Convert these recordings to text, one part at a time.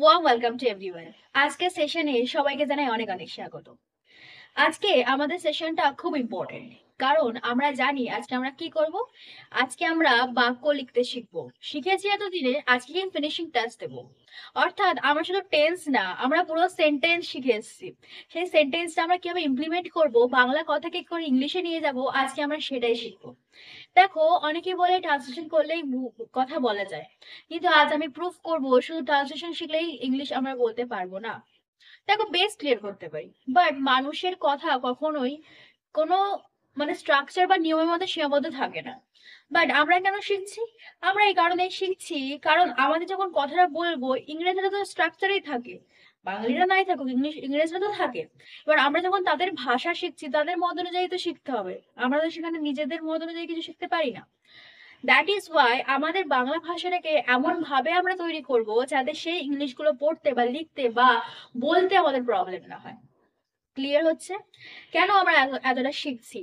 Warm welcome to everyone. আজকের সেশনে সবাইকে জানাই অনেক অনেক স্বাগত। আজকে আমাদের সেশনটা খুব ইম্পর্টেন্ট, কারণ আমরা জানি আজকে আমরা কি করব। আজকে আমরা বাক্য লিখতে শিখবো। শিখেছি এতদিনে, আজকে কিন্তু ফিনিশিং টাচ দেবো। অর্থাৎ আমরা শুধু টেন্স না, আমরা পুরো সেন্টেন্স শিখে এসেছি। সেই সেন্টেন্সটা আমরা কিভাবে ইমপ্লিমেন্ট করব, বাংলা কথাকে কি করে ইংলিশে নিয়ে যাব, আজকে আমরা সেটাই শিখবো। দেখো, অনেকে বলে ট্রান্সলেশন করলেই কথা বলা যায়, কিন্তু আজ আমি প্রুফ করব শুধু ট্রান্সলেশন শিখলেই ইংলিশ আমরা বলতে পারবো না। দেখো, বেস ক্লিয়ার করতে পারি, বাট মানুষের কথা কখনোই কোনো স্ট্রাকচার বা নিয়মের মধ্যে সীমাবদ্ধ থাকে না। বাট আমরা কেন শিখছি? আমরা এই কারণেই শিখছি, কারণ আমাদের যখন কথাটা বলবো, ইংরেজিরা তো স্ট্রাকচারেই থাকে। বাঙালিরা নাই থাকুক, ইংরেজরা তো থাকে। এবার আমরা যখন তাদের ভাষা শিখছি, তাদের মত অনুযায়ী তো শিখতে হবে। আমরা তো সেখানে নিজেদের মত অনুযায়ী কিছু শিখতে পারি না। দ্যাট ইজ ওয়াই আমাদের বাংলা ভাষাটাকে এমন ভাবে আমরা তৈরি করব যাতে সেই ইংলিশগুলো পড়তে বা লিখতে বা বলতে আমাদের প্রবলেম না হয়। ক্লিয়ার হচ্ছে কেন আমরা এতটা শিখছি?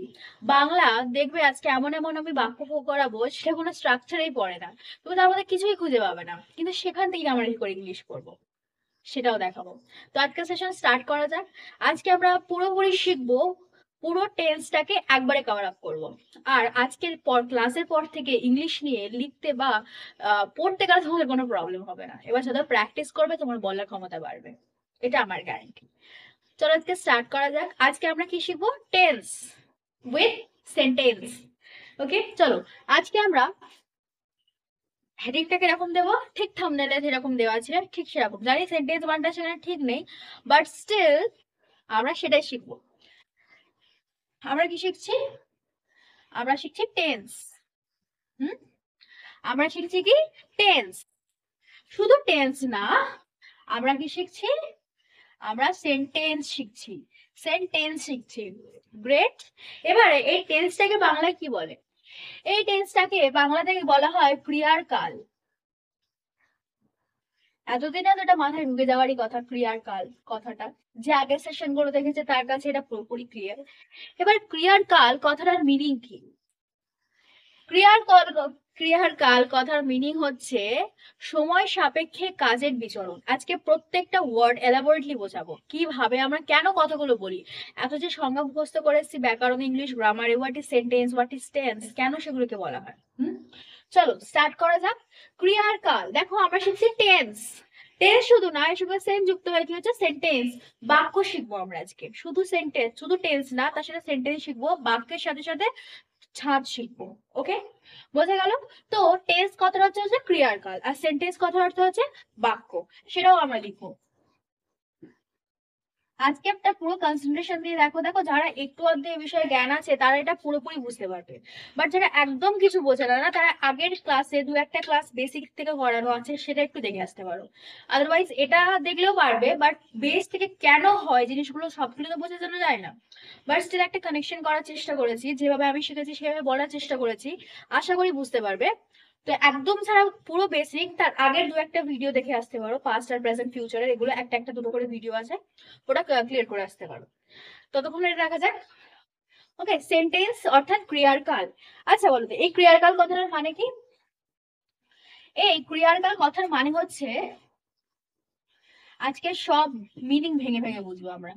বাংলা দেখবে আজকে এমন এমন আমি বাক্য করাবো, সেটা কোনো স্ট্রাকচারেই পড়ে না। তুমি তার মধ্যে কিছুই খুঁজে পাবে না, কিন্তু সেখান থেকে আমরা কি করে ইংলিশ পড়বো সেটাও দেখাবো। তো আজকের সেশন স্টার্ট করা যাক। আজকে আমরা পুরোপুরি শিখবো, পুরো টেন্সটাকে একবারে কভার আপ করবো। আর আজকের পর ক্লাসের পর থেকে ইংলিশ নিয়ে লিখতে বা পড়তে গেলে তোমাদের কোনো প্রবলেম হবে না। এবার যত প্র্যাকটিস করবে তোমার বলার ক্ষমতা বাড়বে, এটা আমার গ্যারান্টি। চলো আজকে স্টার্ট করা যাক। আজকে আমরা কি শিখবো? Tense with sentence. ওকে, চলো আজকে আমরা হেডিংটাকে এরকম দেবো, ঠিক থাম্বনেলে যেরকম দেওয়া আছে ঠিক সেরকম। জানি সেন্টেন্স বানটা সেখানে ঠিক নেই, বাট স্টিল আমরা সেটাই শিখবো। আমরা কি শিখছি? আমরা শিখছি টেন্স। হুম, আমরা শিখছি কি? টেন্স। শুধু টেন্স না, আমরা কি শিখছি? আমরা সেন্টেন্স শিখছি। সেন্টেন্স শিখছি। গ্রেট। এবারে এই টেন্সটাকে বাংলায় কি বলে? এই টেন্সটাকে বাংলা থেকে বলা হয় ক্রিয়ার কাল। এতদিনে তো এটা মাথায় ঢুকে যাওয়ারই কথা, ক্রিয়ার কাল কথাটা। যে আগের সেশন গুলো দেখেছে তার কাছে এটা পুরোপুরি ক্লিয়ার। এবার ক্রিয়ার কাল কথাটার মিনিং কি? ক্রিয়ার কাল ক্রিয়ার কাল কথার মিনিং হচ্ছে সময় সাপেক্ষে কাজের বিচরণ। আজকে প্রত্যেকটা ওয়ার্ড এলাবোরেটলি বোঝাবো, কিভাবে আমরা কেন কথাগুলো বলি। এত যে সংজ্ঞা মুখস্থ করেছি, ব্যাকরণ, English, grammar, what is sentence, what is tense, কেন সেগুলোকে বলা হয়। চলো স্টার্ট করা যাক। ক্রিয়ার কাল, দেখো আমরা শিখছি টেন্স। টেন্স শুধু না, এর সঙ্গে সেম যুক্ত হয়ে কি হচ্ছে? সেন্টেন্স। বাক্য শিখবো আমরা আজকে। শুধু সেন্টেন্স, শুধু টেন্স না, তার সাথে সেন্টেন্স শিখবো, বাক্যের সাথে সাথে ছাঁচ শিখবো। ওকে, বোঝা গেল? তো টেন্স কথার অর্থ হচ্ছে ক্রিয়ার কাল, আর সেন্টেন্স কথার অর্থ হচ্ছে বাক্য। সেটাও আমরা লিখবো। আজকে একটা পুরো কনসেন্ট্রেশন দিয়ে দেখো। দেখো, যারা একটু অর্ধে এই বিষয়ে জ্ঞান আছে তারা এটা পুরোপুরি বুঝতে পারবে, বাট যারা একদম কিছু বোঝে না, তারা আগের ক্লাসে দু একটা ক্লাস বেসিক থেকে করানো আছে, সেটা একটু দেখে আসতে পারো। আদারওয়াইজ এটা দেখলেও পারবে, বাট বেস থেকে কেন হয় জিনিসগুলো সবগুলো তো বোঝা জানা যায় না। বাট স্টিল একটা কানেকশন করার চেষ্টা করেছি, যেভাবে আমি শিখেছি সেভাবে বলার চেষ্টা করেছি। আশা করি বুঝতে পারবে। তো একদম ছাড়া পুরো বেসিক তার আগের দু একটা ভিডিও দেখে আসতে পারো, পাস্ট আর প্রেজেন্ট ফিউচারের, এগুলো একটা একটা দুটো করে ভিডিও আছে, ওটা ক্লিয়ার করে আসতে পারো। ততক্ষণ এটা দেখা যাক। ওকে, সেন্টেন্স অর্থাৎ ক্রিয়ার কাল। আচ্ছা বলো তো, এই ক্রিয়ার কাল কথাটার মানে কি? এই ক্রিয়ার কাল কথার মানে হচ্ছে, আজকে সব মিনিং ভেঙে ভেঙে বুঝবো আমরা।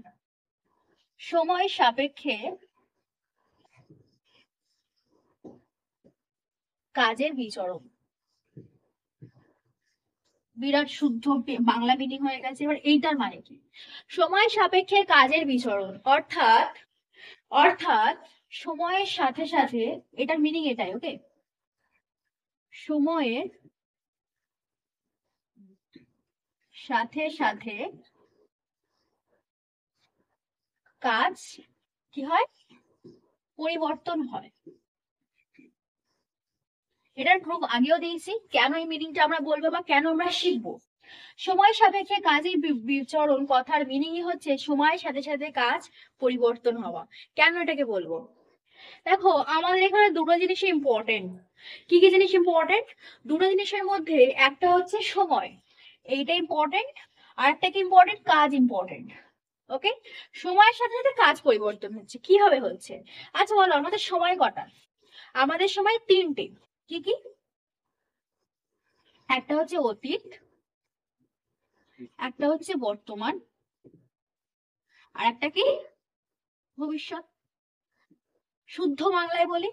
সময় সাপেক্ষে কাজের বিচরণ। বিরাট শুদ্ধ বাংলা মিনিং হয়ে গেছে। এবার এইটার মানে কি? সময় সাপেক্ষে কাজের বিচরণ অর্থাৎ অর্থাৎ সময়ের সাথে সাথে, এটার মিনিং এটাই। ওকে, সময়ের সাথে সাথে কাজ কি হয়? পরিবর্তন হয়। এটার প্রুফ আগেও দিয়েছি, কেন এই মিনিংটা আমরা বলবো বা কেন আমরা শিখবো। সময় সাপেক্ষে কাজের বিচরণ কথার মিনিংই হচ্ছে সময়ের সাথে সাথে কাজ পরিবর্তন হওয়া। কেন এটাকে বলবো? দেখো, আমাদের এখানে দুটো জিনিস ইম্পর্টেন্ট। কি কি জিনিস ইম্পর্টেন্ট? দুটো জিনিসের মধ্যে একটা হচ্ছে সময়, এইটা ইম্পর্টেন্ট। আর একটা কি ইম্পর্টেন্ট? কাজ ইম্পর্টেন্ট। ওকে, সময়ের সাথে সাথে কাজ পরিবর্তন হচ্ছে, কিভাবে হচ্ছে? আচ্ছা বলো, আমাদের সময় কটা? আমাদের সময় তিনটে। কি কি? একটা হচ্ছে অতীত, একটা হচ্ছে বর্তমান, আর একটা কি ভবিষ্যৎ। শুদ্ধ বাংলায় বলি,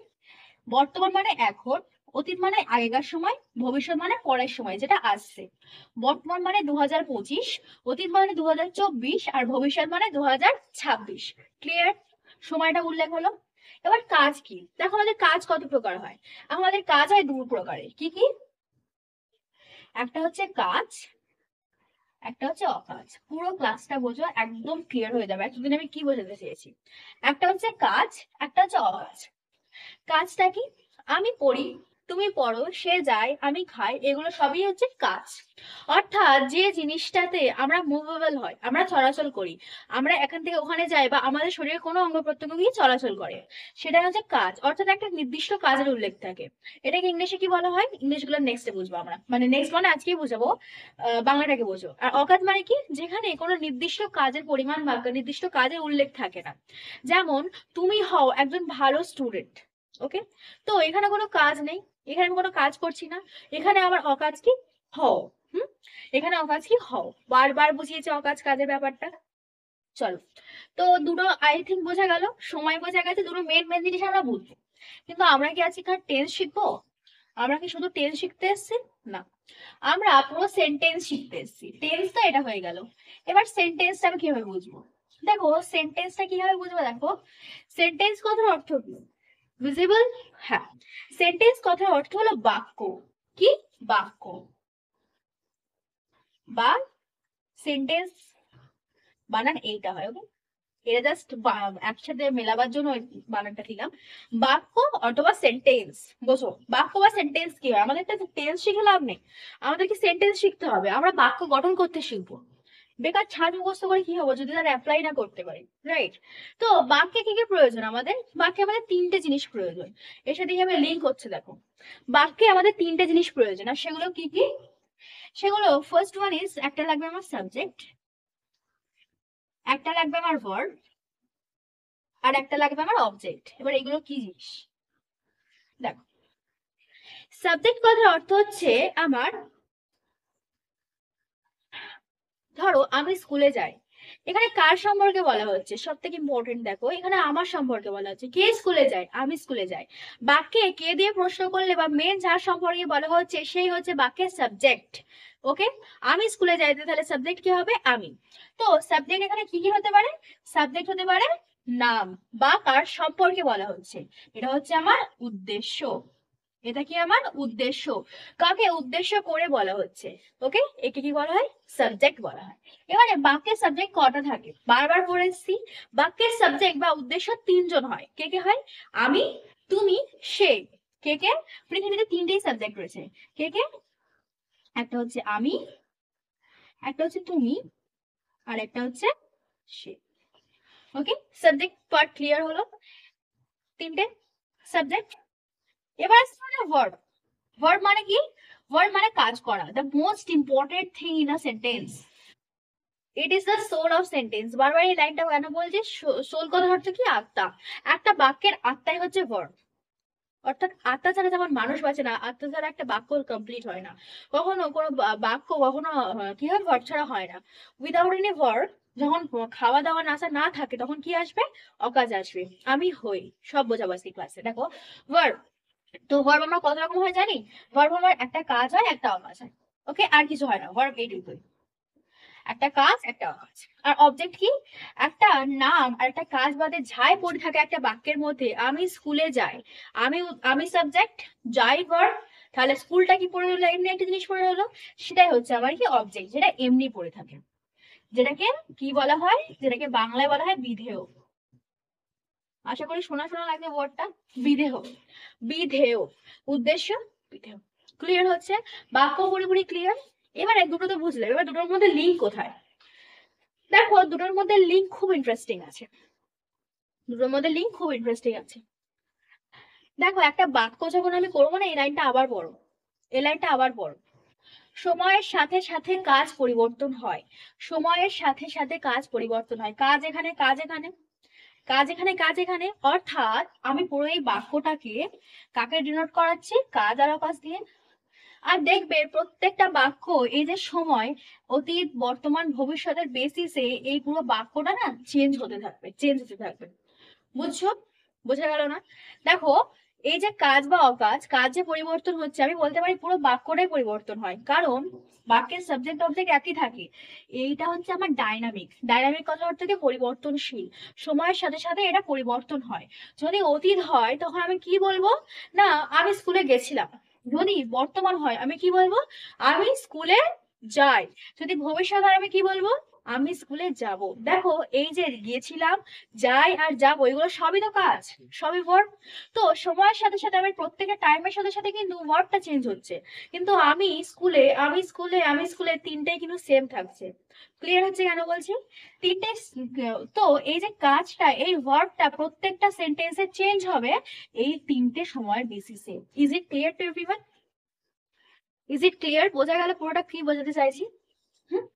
বর্তমান মানে এখন, অতীত মানে আগেকার সময়, ভবিষ্যৎ মানে পরের সময় যেটা আসছে। বর্তমান মানে 2025, অতীত মানে 2024, আর ভবিষ্যৎ মানে 2026। ক্লিয়ার? সময়টা উল্লেখ হলো। এবার কাজ কি? দেখো আমাদের কাজ কত প্রকার হয়। আমাদের কাজ হয় দু প্রকারের। কি কি? একটা হচ্ছে কাজ, একটা হচ্ছে অকাজ। পুরো ক্লাসটা বোঝো, একদম ক্লিয়ার হয়ে যাবে এতদিন আমি কি বোঝাতে চেয়েছি। একটা হচ্ছে কাজ, একটা হচ্ছে অকাজ। কাজটা কি? আমি পড়ি, তুমি পড়ো, সে যায়, আমি খাই, এগুলো সবই হচ্ছে কাজ। অর্থাৎ যে জিনিসটাতে আমরা মুভেবল হয়, আমরা চলাচল করি, আমরা এখান থেকে ওখানে যাই, বা আমাদের শরীরের কোনো অঙ্গ প্রত্যঙ্গ গিয়ে চলাচল করে, সেটা হচ্ছে কাজ। অর্থাৎ একটা নির্দিষ্ট কাজের উল্লেখ থাকে। এটাকে ইংলিশে কি বলা হয়? ইংলিশ গুলো নেক্সটে বুঝবো আমরা, মানে নেক্সট মানে আজকেই বুঝাবো। বাংলাটাকে বোঝো। আর অকাজ মানে কি? যেখানে কোনো নির্দিষ্ট কাজের পরিমাণ বা নির্দিষ্ট কাজের উল্লেখ থাকে না। যেমন তুমি হও একজন ভালো স্টুডেন্ট, ওকে, তো এখানে কোনো কাজ নেই, এখানে আমি কোনো কাজ করছি না, এখানে আমার অকাজ কি? হও। হুম, এখানে অকাজ কি? হও। বারবার বুঝিয়েছে অকাজ কাজের ব্যাপারটা। চলো, তো দুটো আই থিঙ্ক বোঝা গেল, সময় বোঝা গেছে, দুটো মেন মেন জিনিস আমরা বুঝবো। কিন্তু আমরা কি আজকে টেন্স শিখবো? আমরা কি শুধু টেন্স শিখতে এসেছি? না, আমরা পুরো সেন্টেন্স শিখতে এসেছি। টেন্স তো এটা হয়ে গেল, এবার সেন্টেন্সটা আমি কিভাবে বুঝবো? দেখো সেন্টেন্সটা কিভাবে বুঝবো, দেখো সেন্টেন্স কথার অর্থ কি? ভিজিবল? হ্যাঁ, সেন্টেন্স কথার অর্থ হলো বাক্য। কি? বাক্য বা সেন্টেন্স, বানান এইটা হয়, ওকে, এটা জাস্ট একসাথে মেলাবার জন্য ওই বানানটা দিলাম। বাক্য অথবা সেন্টেন্স। বোঝো বাক্য বা সেন্টেন্স কি হয়? আমাদের তো টেন্স শিখে লাভ নেই, আমাদেরকে সেন্টেন্স শিখতে হবে। আমরা বাক্য গঠন করতে শিখবো। বেকার ছাড় মুখস্থ করে কি হবো যদি তারা অ্যাপ্লাই না করতে পারি, রাইট? তো বাক্যে কি কি প্রয়োজন আমাদের? বাক্যে আমাদের তিনটে জিনিস প্রয়োজন। এর সাথে কিভাবে লিঙ্ক হচ্ছে দেখো। বাক্যে আমাদের তিনটে জিনিস প্রয়োজন, আর সেগুলো কি কি? সেগুলো ফার্স্ট ওয়ান ইজ, একটা লাগবে আমার সাবজেক্ট, একটা লাগবে আমার ভার্ব, আর একটা লাগবে আমার অবজেক্ট। এবার এগুলো কি জিনিস দেখো। সাবজেক্ট কথার অর্থ হচ্ছে আমার, ধরো আমি স্কুলে যাই, এখানে কার সম্পর্কে বলা হচ্ছে? সব থেকে ইম্পর্টেন্ট দেখো, এখানে আমার সম্পর্কে বলা হচ্ছে। কে স্কুলে যায়? আমি স্কুলে যাই। বাক্যে কে দিয়ে প্রশ্ন করলে বা মেন যার সম্পর্কে বলা হচ্ছে সেই হচ্ছে বাক্যের সাবজেক্ট। ওকে, আমি স্কুলে যাইতে, তাহলে সাবজেক্ট কি হবে? আমি। তো সাবজেক্ট এখানে কি কি হতে পারে? সাবজেক্ট হতে পারে নাম, বা কার সম্পর্কে বলা হচ্ছে, এটা হচ্ছে আমার উদ্দেশ্য। এটা কি? আমার উদ্দেশ্য। কাকে উদ্দেশ্য করে বলা হচ্ছে, ওকে, একে কি বলা হয়? সাবজেক্ট বলা হয়। এবারে বাক্যের সাবজেক্ট কটা থাকে? বারবার বলেছি, বাক্যের সাবজেক্ট বা উদ্দেশ্য তিনজন হয়। কে কে হয়? আমি, তুমি, সে। কে কে? পৃথিবীতে তিনটেই সাবজেক্ট রয়েছে। কে কে? একটা হচ্ছে আমি, একটা হচ্ছে তুমি, আর একটা হচ্ছে সে। ওকে, সাবজেক্ট পার্ট ক্লিয়ার হলো, তিনটে সাবজেক্ট। এবার আসছে মানে ভার্ব। ভার্ব মানে কি? ভার্ব মানে কাজ করা, the most important thing in a sentence. It is the soul of sentence. বারবার এই লাইনটা কেন বলছি? সোল কথার অর্থ কি? আত্মা। একটা বাক্যের আত্মাই হচ্ছে ভার্ব। অর্থাৎ আত্মা ছাড়া যেমন মানুষ বাঁচে না, আত্মা ছাড়া একটা বাক্য কমপ্লিট হয় না। কখনো কোনো বাক্য কখনো কি হয়? ভার্ব ছাড়া হয় না। উইদাউট এনি ভার্ব, যখন খাওয়া দাওয়া নাচা না থাকে তখন কি আসবে? অকাজ আসবে। আমি হই, সব বোঝাবো আজকে ক্লাসে। দেখো ভার্ব, তো ভার্ব আমরা কত রকম হয় জানি? ভার্ব আমার একটা কাজ হয়, একটা অকাজ হয়। ওকে, আর কিছু হয় না, ভার্ব এইটুকুই, একটা কাজ একটা অকাজ। আর অবজেক্ট কি? একটা নাম আর একটা কাজ বাদে যাই পড়ে থাকে একটা বাক্যের মধ্যে। আমি স্কুলে যাই, আমি, আমি সাবজেক্ট, যাই ভার্ব, তাহলে স্কুলটা কি পড়ে হলো? এমনি একটা জিনিস পড়ে হলো, সেটাই হচ্ছে আমার কি? অবজেক্ট, যেটা এমনি পড়ে থাকে, যেটাকে কি বলা হয়? যেটাকে বাংলায় বলা হয় বিধেয়। আশা করি শোনা শোনা লাগবে ওয়ার্ডটা, বিধেয়। বিধেয়, উদ্দেশ্য, বিধেয়। ক্লিয়ার হচ্ছে? বাক্য পুরোপুরি ক্লিয়ার। এবারে দুটো তো বুঝলে, এবার দুটোর মধ্যে লিঙ্ক কোথায়? দেখো দুটোর মধ্যে লিঙ্ক খুব ইন্টারেস্টিং আছে, দুটোর মধ্যে লিঙ্ক খুব ইন্টারেস্টিং আছে। দেখো একটা বাক্য যখন আমি করবো না, এই লাইনটা আবার পড়ো, এই লাইনটা আবার পড়ো। সময়ের সাথে সাথে কাজ পরিবর্তন হয়, সময়ের সাথে সাথে কাজ পরিবর্তন হয়। কাজ এখানে, কাজ এখানে, কাজ এখানে, কাজ এখানে। অর্থাৎ আমি পুরো এই বাক্যটাকে কাকে ডিনোট করাচ্ছি? কাজ আর অকাজ দিয়ে। আর দেখবে প্রত্যেকটা বাক্য, এই যে সময়, অতীত, বর্তমান, ভবিষ্যতের বেসিসে এই পুরো বাক্যটা না চেঞ্জ হতে থাকবে, চেঞ্জ হতে থাকবে। বুঝছো? বোঝা গেল না? দেখো, এই যে কাজ বা অকাজ, কাজ যে পরিবর্তন হচ্ছে, আমি বলতে পারি পুরো বাক্যটাই পরিবর্তন হয়, কারণ বাক্যের সাবজেক্ট অবজেক্ট একই থাকে। এইটা হচ্ছে আমার ডাইনামিক। ডাইনামিক কথার অর্থ কি? পরিবর্তনশীল। সময়ের সাথে সাথে এটা পরিবর্তন হয়। যদি অতীত হয় তখন আমি কি বলবো? না, আমি স্কুলে গেছিলাম। যদি বর্তমান হয় আমি কি বলবো? আমি স্কুলে যাই। যদি ভবিষ্যৎ হয় আমি কি বলবো? আমি স্কুলে যাব। দেখো, এই যে গিয়েছিলাম, যাই আর যাবো, এগুলো সবই তো কাজ, সবই ভার্ব। তো সময়ের সাথে সাথে আমি প্রত্যেকের টাইমের সাথে সাথে কিন্তু ভার্বটা চেঞ্জ হচ্ছে। কিন্তু আমি স্কুলে, আমি স্কুলে, আমি স্কুলে, তিনটেই কিন্তু সেম থাকছে। ক্লিয়ার হচ্ছে কেন বলছি? তিনটে তো এই যে কাজটা, এই ভার্বটা প্রত্যেকটা সেন্টেন্সে চেঞ্জ হবে এই তিনটে সময়ের বেসিসে। Is it clear to everyone? Is it clear? বোঝা গেল পুরোটা কি বোঝাতে চাইছি? হুম?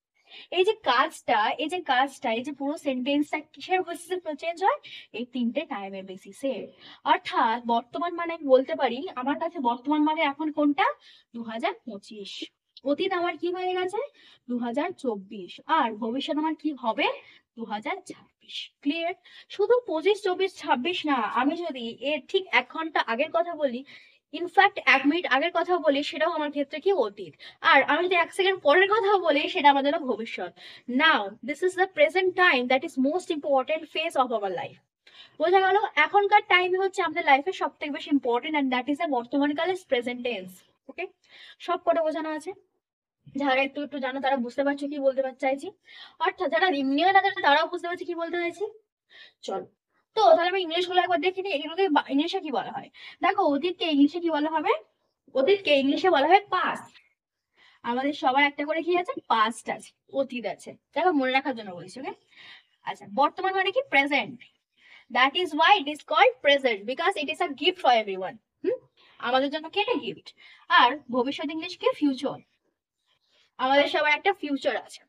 এই যে কাজটা, এই যে কাজটা, এই যে পুরো সেন্টেন্সটা কিসের বেসিসে চেঞ্জ হয়? এই তিনটে টাইমের বেসিসে। অর্থাৎ বর্তমান মানে আমি বলতে পারি, আমার কাছে বর্তমান মানে এখন কোনটা? 2025। অতীত আমার কি হয়ে গেছে? 2024। আর ভবিষ্যৎ আমার কি হবে? 2026। ক্লিয়ার? শুধু 25, 24, 26 না, আমি যদি এর ঠিক 1 ঘন্টা আগের কথা বলি, ইনফ্যাক্ট 1 মিনিট আগের কথা বলি, সেটাও আমার ক্ষেত্রে কি অতীত। আর আমি যদি 1 সেকেন্ড পরের কথা বলি, সেটা আমাদের জন্য ভবিষ্যৎ। Now this is the present time, that is most important phase of our life. বোঝা গেল? এখনকার টাইমে হচ্ছে আমাদের লাইফের সব থেকে বেশি important, and that is the বর্তমান কালে প্রেজেন্ট টেন্স। ওকে, সব কটা বোঝানো আছে? যারা একটু একটু জানো তারা বুঝতে পারছো কি বলতে চাইছি। অর্থাৎ যারা এমনিও না জানে তারাও বুঝতে পারছে কি বলতে চাইছি। চলো, তো তাহলে আমি ইংলিশ গুলো একবার দেখে নিই, এগুলোকে ইংলিশে কি বলা হয়। দেখো, অতীতকে ইংলিশে কি বলা হবে? অতীতকে ইংলিশে বলা হয় পাস্ট। আমাদের সবার একটা করে কি আছে? পাস্ট আছে, অতীত আছে। দেখো, মনে রাখার জন্য বলছি, ওকে? আচ্ছা, বর্তমান মানে কি? Present. That is why it is called present, because it is a gift for everyone. আমাদের জন্য কি এটা গিফট। আর ভবিষ্যৎ ইংলিশ কি? ফিউচার। আমাদের সবার একটা ফিউচার আছে।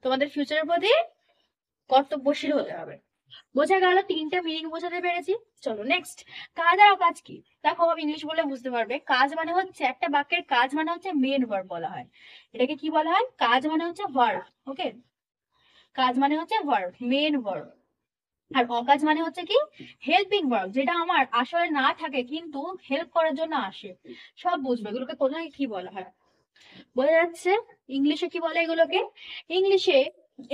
তোমাদের ফিউচারের প্রতি কর্তব্যশীল হতে হবে। বোঝা গেল? তিনটা মিনিং বোঝাতে পেরেছি। চলো নেক্সট। কাজ আর কাজ কি? দেখো, আমি ইংলিশ বলে বুঝতে পারবে। কাজ মানে হচ্ছে, একটা বাক্যের কাজ মানে হচ্ছে মেন ভার্ব বলা হয়। এটাকে কি বলা হয়? কাজ মানে হচ্ছে ভার্ব। ওকে, কাজ মানে হচ্ছে ভার্ব, মেন ভার্ব। আর অকাজ মানে হচ্ছে কি? হেল্পিং ভার্ব, যেটা আমার আসলে না থাকে কিন্তু হেল্প করার জন্য আসে। সব বুঝবে এগুলোকে কোথায় কি বলা হয়। বোঝা যাচ্ছে? ইংলিশে কি বলে এগুলোকে? ইংলিশে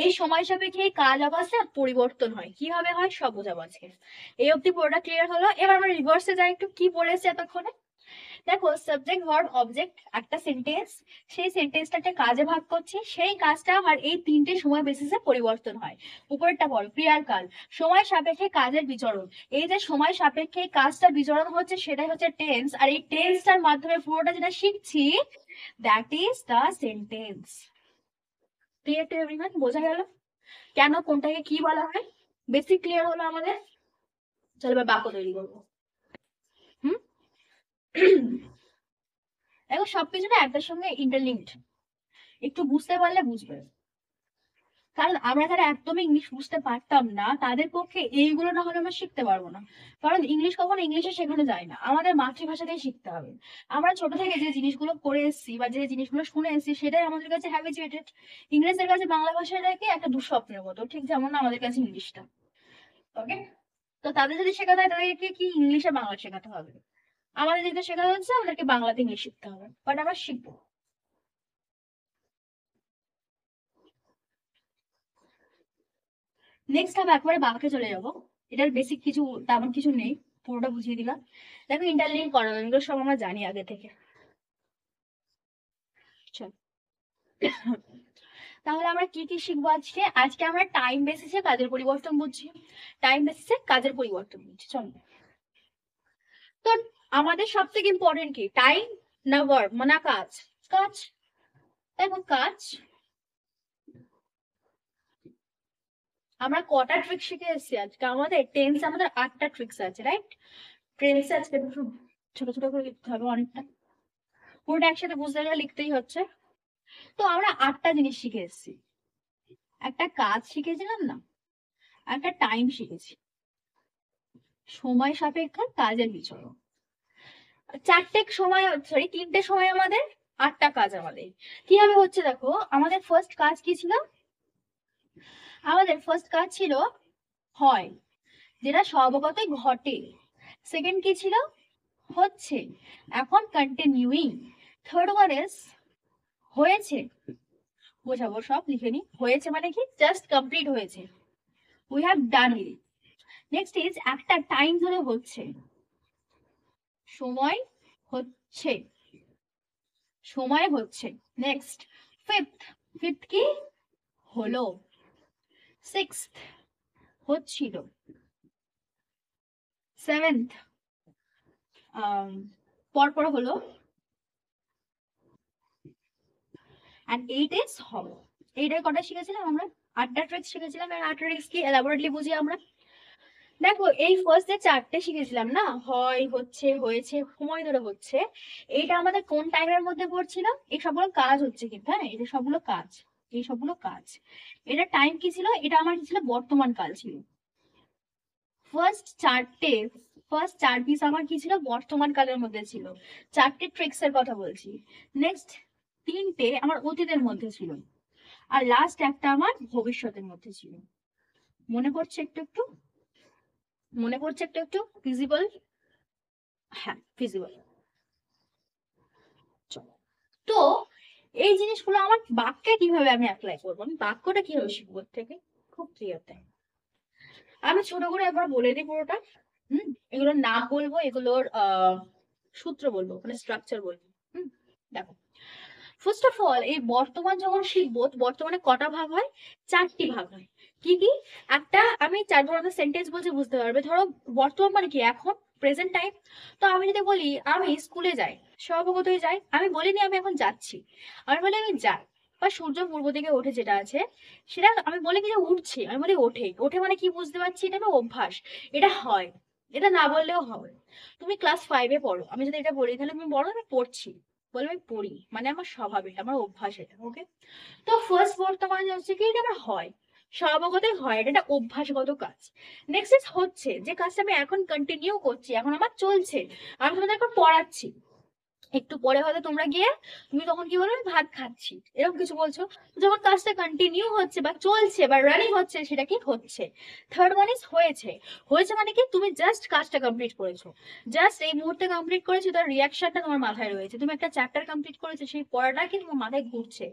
এই সময় সাপেক্ষে এই কাজ অবস্থা পরিবর্তন হয়, কিভাবে হয় সব বোঝাবো আজকে। এই অব্দি পুরোটা ক্লিয়ার হলো। এবার আমরা রিভার্সে যাই, একটু কি পড়েছি এতক্ষণে। দেখো, সাবজেক্ট ভার্ব অবজেক্ট একটা সেন্টেন্স, সেই সেন্টেন্সটাকে কাজে ভাগ করছি, সেই কাজটা আমার এই তিনটে সময় বেসিসে পরিবর্তন হয়। উপরেরটা বল, ক্রিয়ার কাল, সময় সাপেক্ষে কাজের বিচরণ। এই যে সময় সাপেক্ষে কাজটা বিচরণ হচ্ছে, সেটাই হচ্ছে টেন্স। আর এই টেন্সটার মাধ্যমে পুরোটা যেটা শিখছি, that is the sentence. Clear to everyone? বোঝা গেল কেন কোনটাকে কি বলা হয়? বেসিক ক্লিয়ার হলো আমাদের। চলো এবার বাক্য তৈরি করবো। হুম? দেখো, সবকিছু না একটার সঙ্গে ইন্টারলিঙ্কড। একটু বুঝতে পারলে বুঝবে। কারণ আমরা যারা একদমই ইংলিশ বুঝতে পারতাম না, তাদের পক্ষে এইগুলো না হলে আমরা শিখতে পারবো না। কারণ ইংলিশ কখনো ইংলিশে শেখানো যায় না, আমাদের মাতৃভাষাতেই শিখতে হবে। আমরা ছোট থেকে যে জিনিসগুলো করে এসেছি বা যে জিনিসগুলো শুনে এসেছি, সেটাই আমাদের কাছে হ্যাবিচুয়েটেড। ইংরেজদের কাছে বাংলা ভাষাটাকে একটা দুঃস্বপ্নের মতো, ঠিক যেমন আমাদের কাছে ইংলিশটা। ওকে, তো তাদের যদি শেখাতে হয় তাদেরকে কি ইংলিশে বাংলা শেখাতে হবে। আমাদের যেটা শেখানো হচ্ছে, আমাদেরকে বাংলাতে ইংলিশ শিখতে হবে, বাট আমরা শিখবো। নেক্সট আমি একবারে বাংলাতে চলে যাব। এটার বেসিক কিছু তেমন কিছু নেই, পুরোটা বুঝিয়ে দিলাম। দেখো, ইন্টারলিঙ্ক করানো, এগুলো সব আমরা জানি আগে থেকে। চল, তাহলে আমরা কি কি শিখবো আজকে? আজকে আমরা টাইম বেসিসে কাজের পরিবর্তন বুঝছি। টাইম বেসিসে কাজের পরিবর্তন বুঝছি। চল, তো আমাদের সব থেকে ইম্পর্টেন্ট কি? টাইম না ভার্ব না কাজ? কাজ। দেখো, কাজ। আমরা কটা ট্রিক শিখে এসেছি আজকে? আমাদের টেন্স, আমাদের 8টা ট্রিক্স আছে, রাইট? টেন্সে আজকে একটু ছোট ছোট করে লিখতে হবে অনেকটা, পুরোটা একসাথে বুঝতে গেলে লিখতেই হচ্ছে। তো আমরা 8টা জিনিস শিখে এসেছি। একটা কাজ শিখেছিলাম না, একটা টাইম শিখেছি, সময় সাপেক্ষ কাজের বিচরণ। চারটে সময়, সরি 3টে সময় আমাদের, 8টা কাজ আমাদের। কিভাবে হচ্ছে দেখো, আমাদের ফার্স্ট কাজ কি ছিল? আমাদের ফার্স্ট কাজ ছিল হয়, যেটা স্বভাবতই ঘটে। সেকেন্ড কি ছিল? হচ্ছে। এখন কন্টিনিউইং। থার্ড ওয়ান ইজ হয়েছে। বোঝাবো, সব লিখে নি। হয়েছে মানে কি? জাস্ট কমপ্লিট হয়েছে, we have done it. Next is একটা টাইম ধরে হচ্ছে, সময় হচ্ছে, সময় হচ্ছে। নেক্সট ফিফথ, ফিফথ কি? হলো। সিক্সথ হচ্ছিল। সেভেন্থ পরপর হলো। অ্যান্ড এইট ইজ হবে। এইটার কটা শিখেছিলাম আমরা? 8টা ট্রিক্স শিখেছিলাম। আর 8টা ট্রিক্স কি এলাবোরেটলি বুঝি আমরা। দেখো, এই ফার্স্ট যে 4টে শিখেছিলাম না, হয়, হচ্ছে, হয়েছে, সময় ধরে হচ্ছে, এইটা আমাদের কোন টাইমের মধ্যে পড়ছিল? এই সবগুলো কাজ হচ্ছে কিন্তু, হ্যাঁ, এটা সবগুলো কাজ, এই সবগুলো কাজ। এটা টাইম কি ছিল? এটা আমার কি ছিল? বর্তমান কাল ছিল। ফার্স্ট 4টে, ফার্স্ট 4 পিস আমার কি ছিল? বর্তমান কালের মধ্যে ছিল। 4টে ট্রিক্স এর কথা বলছি। নেক্সট 3টে আমার অতীতের মধ্যে ছিল। আর লাস্ট একটা আমার ভবিষ্যতের মধ্যে ছিল। মনে পড়ছে একটু একটু? মনে পড়ছে একটু একটু? ফিজিবল? হ্যাঁ, ফিজিবল। তো এই জিনিসগুলো আমার বাক্যে কিভাবে আমি অ্যাপ্লাই করবো, আমি বাক্যটা কিভাবে শিখবো ওর থেকে? খুব ক্লিয়ার তাই। আমি ছোট করে একবার বলে দিই পুরোটা। এগুলোর নাম বলবো, এগুলোর সূত্র বলবো, মানে স্ট্রাকচার বলবো। দেখো, ফার্স্ট অফ অল এই বর্তমান যখন শিখবো, বর্তমানে কটা ভাগ হয়? 4টি ভাগ হয়। কি কি? একটা, আমি 4 ধরনের সেন্টেন্স বলছি, বুঝতে পারবে। ধরো বর্তমান মানে কি? এখন, প্রেজেন্ট টাইম। তো আমি যদি বলি আমি স্কুলে যাই, স্বভাবতই যাই। আমি বলিনি আমি এখন যাচ্ছি, আমি বলি আমি যাই। বা সূর্য পূর্ব দিকে ওঠে, যেটা আছে সেটা আমি বলি কি যে উঠছি, আমি বলি ওঠে। ওঠে মানে কি? বুঝতে পারছি, এটা আমার অভ্যাস, এটা হয়, এটা না বললেও হবে। তুমি ক্লাস 5-এ পড়ো, আমি যদি এটা বলি তাহলে তুমি বলো আমি পড়ছি, বলবে আমি পড়ি, মানে আমার স্বভাব, এটা আমার অভ্যাস, এটা ওকে। তো ফার্স্ট বর্তমান হচ্ছে কি? এটা আমার হয়, স্বভাবগতই হয়, এটা একটা অভ্যাসগত কাজ। নেক্সট ইজ হচ্ছে, যে কাজটা আমি এখন কন্টিনিউ করছি, এখন আমার চলছে। আমি তোমাদের এখন পড়াচ্ছি, একটু পরে হয়তো তোমরা গিয়ে তুমি তখন কি বলবে? ভাত খাচ্ছি, এরকম কিছু বলছো। যখন কাজটা কন্টিনিউ হচ্ছে বা চলছে বা রানিং হচ্ছে, সেটা কি? হচ্ছে। থার্ড ওয়ান ইজ হয়েছে। হয়েছে মানে কি? তুমি জাস্ট কাজটা কমপ্লিট করেছো, জাস্ট এই মুহূর্তে কমপ্লিট করেছো, তার রিয়াকশনটা তোমার মাথায় রয়েছে। তুমি একটা চ্যাপ্টার কমপ্লিট করেছো, সেই পড়াটা কি তোমার মাথায় ঘুরছে।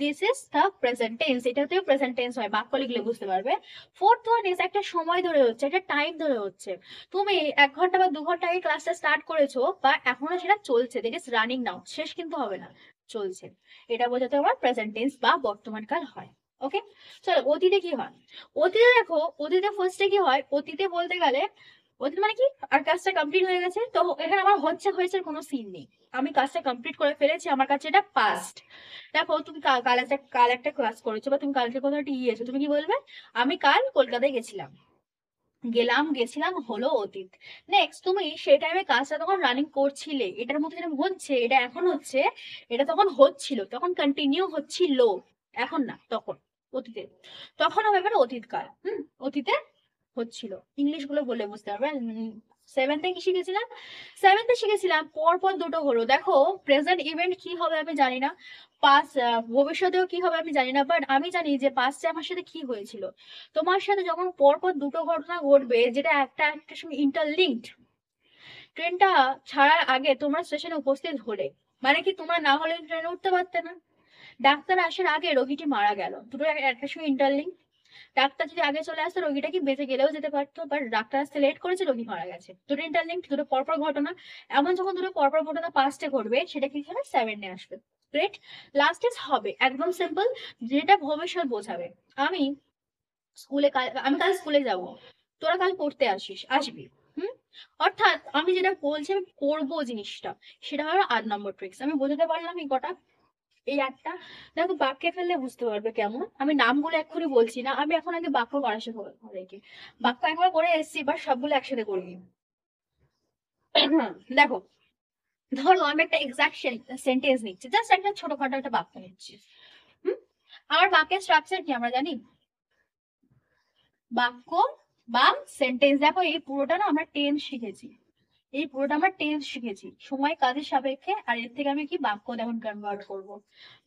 This is the present tense. এটাতেও প্রেজেন্ট টেন্স হয়, বাক্য লিখলে বুঝতে পারবে। ফোর্থ ওয়ান ইজ একটা সময় ধরে হচ্ছে, একটা টাইম ধরে হচ্ছে। তুমি 1 ঘন্টা বা 2 ঘন্টা আগে ক্লাসটা স্টার্ট করেছো, বা এখনো সেটা চলছে, দ্যাট ইজ রানিং নাও, শেষ কিন্তু হবে না, চলছে। এটা বোঝাতে আমার প্রেজেন্ট টেন্স বা বর্তমান কাল হয়। ওকে, চলো অতীতে কি হয়। অতীতে দেখো, অতীতে ফার্স্টে কি হয়? অতীতে বলতে গেলে, অতীত মানে কি? আর কাজটা কমপ্লিট হয়ে গেছে, তো এখানে আমার হচ্ছে হয়েছে কোনো সিন নেই। আমি কাজটা কমপ্লিট করে ফেলেছি, আমার কাছে এটা পাস্ট। দেখো, তুমি কাল একটা ক্লাস করেছো, বা তুমি কালকে কোথাও একটা গিয়েছো, তুমি কি বলবে? আমি কাল কলকাতায় গেছিলাম, গেছিলাম হলো অতীত। নেক্সট, তুমি সেই টাইমে কাজটা তখন রানিং করছিলে, এটার মধ্যে যেরকম হচ্ছে, এটা এখন হচ্ছে, এটা তখন হচ্ছিল, তখন কন্টিনিউ হচ্ছিল, এখন না, তখন, অতীতে। তখন হবে এবার অতীতকাল। অতীতে হচ্ছিল। ইংলিশ গুলো বলে বুঝতে পারবে। 7তে কি শিখেছিলাম? 7তে শিখেছিলাম পর পর দুটো হলো। দেখো, প্রেজেন্ট ইভেন্ট কি হবে আমি জানি না, পাস্ট ভবিষ্যতেও কি হবে আমি জানি না, বাট আমি জানি যে পাস্টে আমার সাথে কি হয়েছিল। তোমার সাথে যখন পর পর দুটো ঘটনা ঘটবে, যেটা একটা একটার সঙ্গে ইন্টারলিঙ্কড, ট্রেনটা ছাড়ার আগে তোমরা স্টেশনে উপস্থিত হলে, মানে কি তোমরা না হলে ট্রেনে উঠতে পারতে না। ডাক্তার আসার আগে রোগীটি মারা গেল, দুটো একটার সঙ্গে ইন্টারলিঙ্ক। ডাক্তার যদি আগে চলে আসতো, রোগীটা কি বেঁচে গেলেও যেতে পারতো, বাট ডাক্তার আসতে লেট করেছে, রোগী মারা গেছে। দুটো ইন্টারলিঙ্ক, দুটো পরপর ঘটনা। এমন যখন দুটো পরপর ঘটনা পাস্টে ঘটবে, সেটা কি হবে? 7-এ আসবে। গ্রেট। লাস্ট ইজ হবে, একদম সিম্পল, যেটা ভবিষ্যৎ বোঝাবে। আমি আমি কাল স্কুলে যাব, তোরা কাল পড়তে আসবি। হুম অর্থাৎ আমি যেটা বলছি, আমি করবো জিনিসটা, সেটা হলো 8 নম্বর ট্রিক্স। আমি বোঝাতে পারলাম এই কটা, এই 8টা। দেখো, বাক্যে ফেললে বুঝতে পারবে কেমন। আমি নামগুলো এক্ষুনি বলছি না, আমি এখন আগে বাক্য করা শেখো রেখে, বাক্য একবার করে এসেছি, এবার সবগুলো একসাথে করবি। দেখো, ধরো আমি একটা এক্সাক্ট সেন্টেন্স নিচ্ছি, জাস্ট একটা ছোটখাটো একটা বাক্য নিচ্ছি। হুম আমার বাক্যের স্ট্রাকচার কি আমরা জানি? বাক্য বা সেন্টেন্স, দেখো এই পুরোটা না আমরা টেন্স শিখেছি। এই পুরোটা আমরা টেন্স শিখেছি, সময় কাজের সাপেক্ষে, আর এর থেকে আমি কি বাক্য এখন কনভার্ট করব,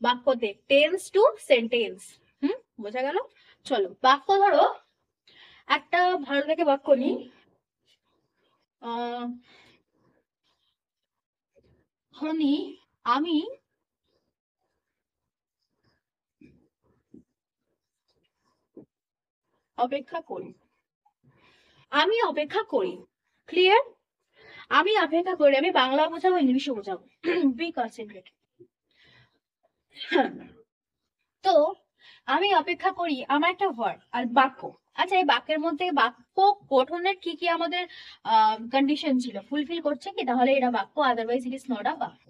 বাক্যতে টেন্স টু সেন্টেন্স। বোঝা গেল? চলো বাক্য ধরো, একটা ভালো থেকে বাক্য নিই। ধরনি আমি অপেক্ষা করি, আমি অপেক্ষা করি। ক্লিয়ার? আমি অপেক্ষা করি, আমি বাংলা বোঝাবো ইংলিশও বোঝাবো। Be concentrate. তো আমি অপেক্ষা করি আমার একটা ওয়ার্ড আর বাক্য। আচ্ছা, এই বাক্যের মধ্যে বাক্য গঠনের কি কি আমাদের কন্ডিশন ছিল, ফুলফিল করছে কি, তাহলে এটা বাক্য, otherwise it is not a বাক্য।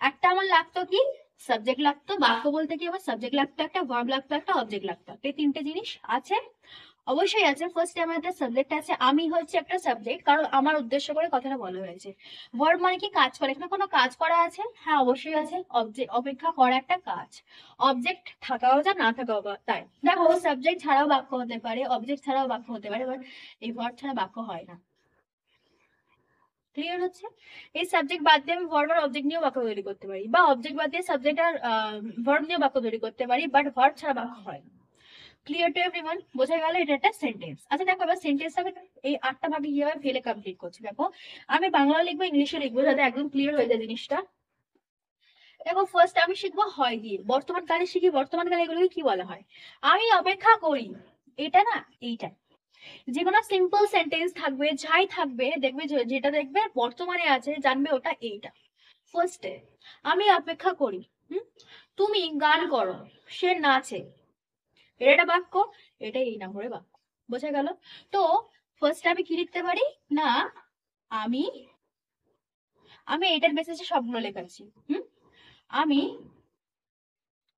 একটা আমার লাগতো কি, সাবজেক্ট লাগতো। বাক্য বলতে কি, আমার সাবজেক্ট লাগতো একটা, ভার্ব লাগতো একটা, অবজেক্ট লাগতো। এই তিনটে জিনিস আছে, অবশ্যই আছে। ফার্স্টে আমার একটা সাবজেক্ট আছে, আমি হচ্ছে একটা সাবজেক্ট, কারণ আমার উদ্দেশ্য করে কথাটা বলা হয়েছে। ভার্ব মানে কি, কাজ করে। এখানে কোনো কাজ করা আছে? হ্যাঁ অবশ্যই আছে, অবজেক্ট, অপেক্ষা করা একটা কাজ। অবজেক্ট থাকাও যা, না থাকাও তাই। দেখো সাবজেক্ট ছাড়াও বাক্য হতে পারে, অবজেক্ট ছাড়াও বাক্য হতে পারে, বাট এই ভার্ব ছাড়া বাক্য হয় না। ক্লিয়ার হচ্ছে? এই সাবজেক্ট বাদ দিয়ে আমি ভার্ব আর অবজেক্ট নিয়েও বাক্য তৈরি করতে পারি, বা অবজেক্ট বাদ দিয়ে সাবজেক্ট আর ভার্ব নিয়েও বাক্য তৈরি করতে পারি, বাট ভার্ব ছাড়া বাক্য হয় না। Clear to everyone? বোঝা গেল এটা একটা সেন্টেন্স। আচ্ছা দেখো এবার সেন্টেন্স আমি এই 8টা ভাগে কিভাবে ফেলে কমপ্লিট করছি। দেখো আমি বাংলা লিখবো, ইংলিশে লিখবো, যাতে একদম ক্লিয়ার হয়ে যায় জিনিসটা। দেখো ফার্স্ট আমি শিখবো হয় দিয়ে, বর্তমান কালে শিখি, বর্তমান কালে এগুলোকে কি বলা হয়। আমি অপেক্ষা করি, এটা না, এইটা। যে কোনো সিম্পল সেন্টেন্স থাকবে, যাই থাকবে, দেখবে যেটা দেখবে বর্তমানে আছে, জানবে ওটা এইটা। ফার্স্টে আমি অপেক্ষা করি, তুমি গান করো, সে নাচে, এটা একটা বাক্য, এটা এই নম্বরে বাক্য। বোঝা গেল? তো ফার্স্ট আমি কি লিখতে পারি না, আমি আমি এটার বেসিসে সবগুলো লেখাচ্ছি। আমি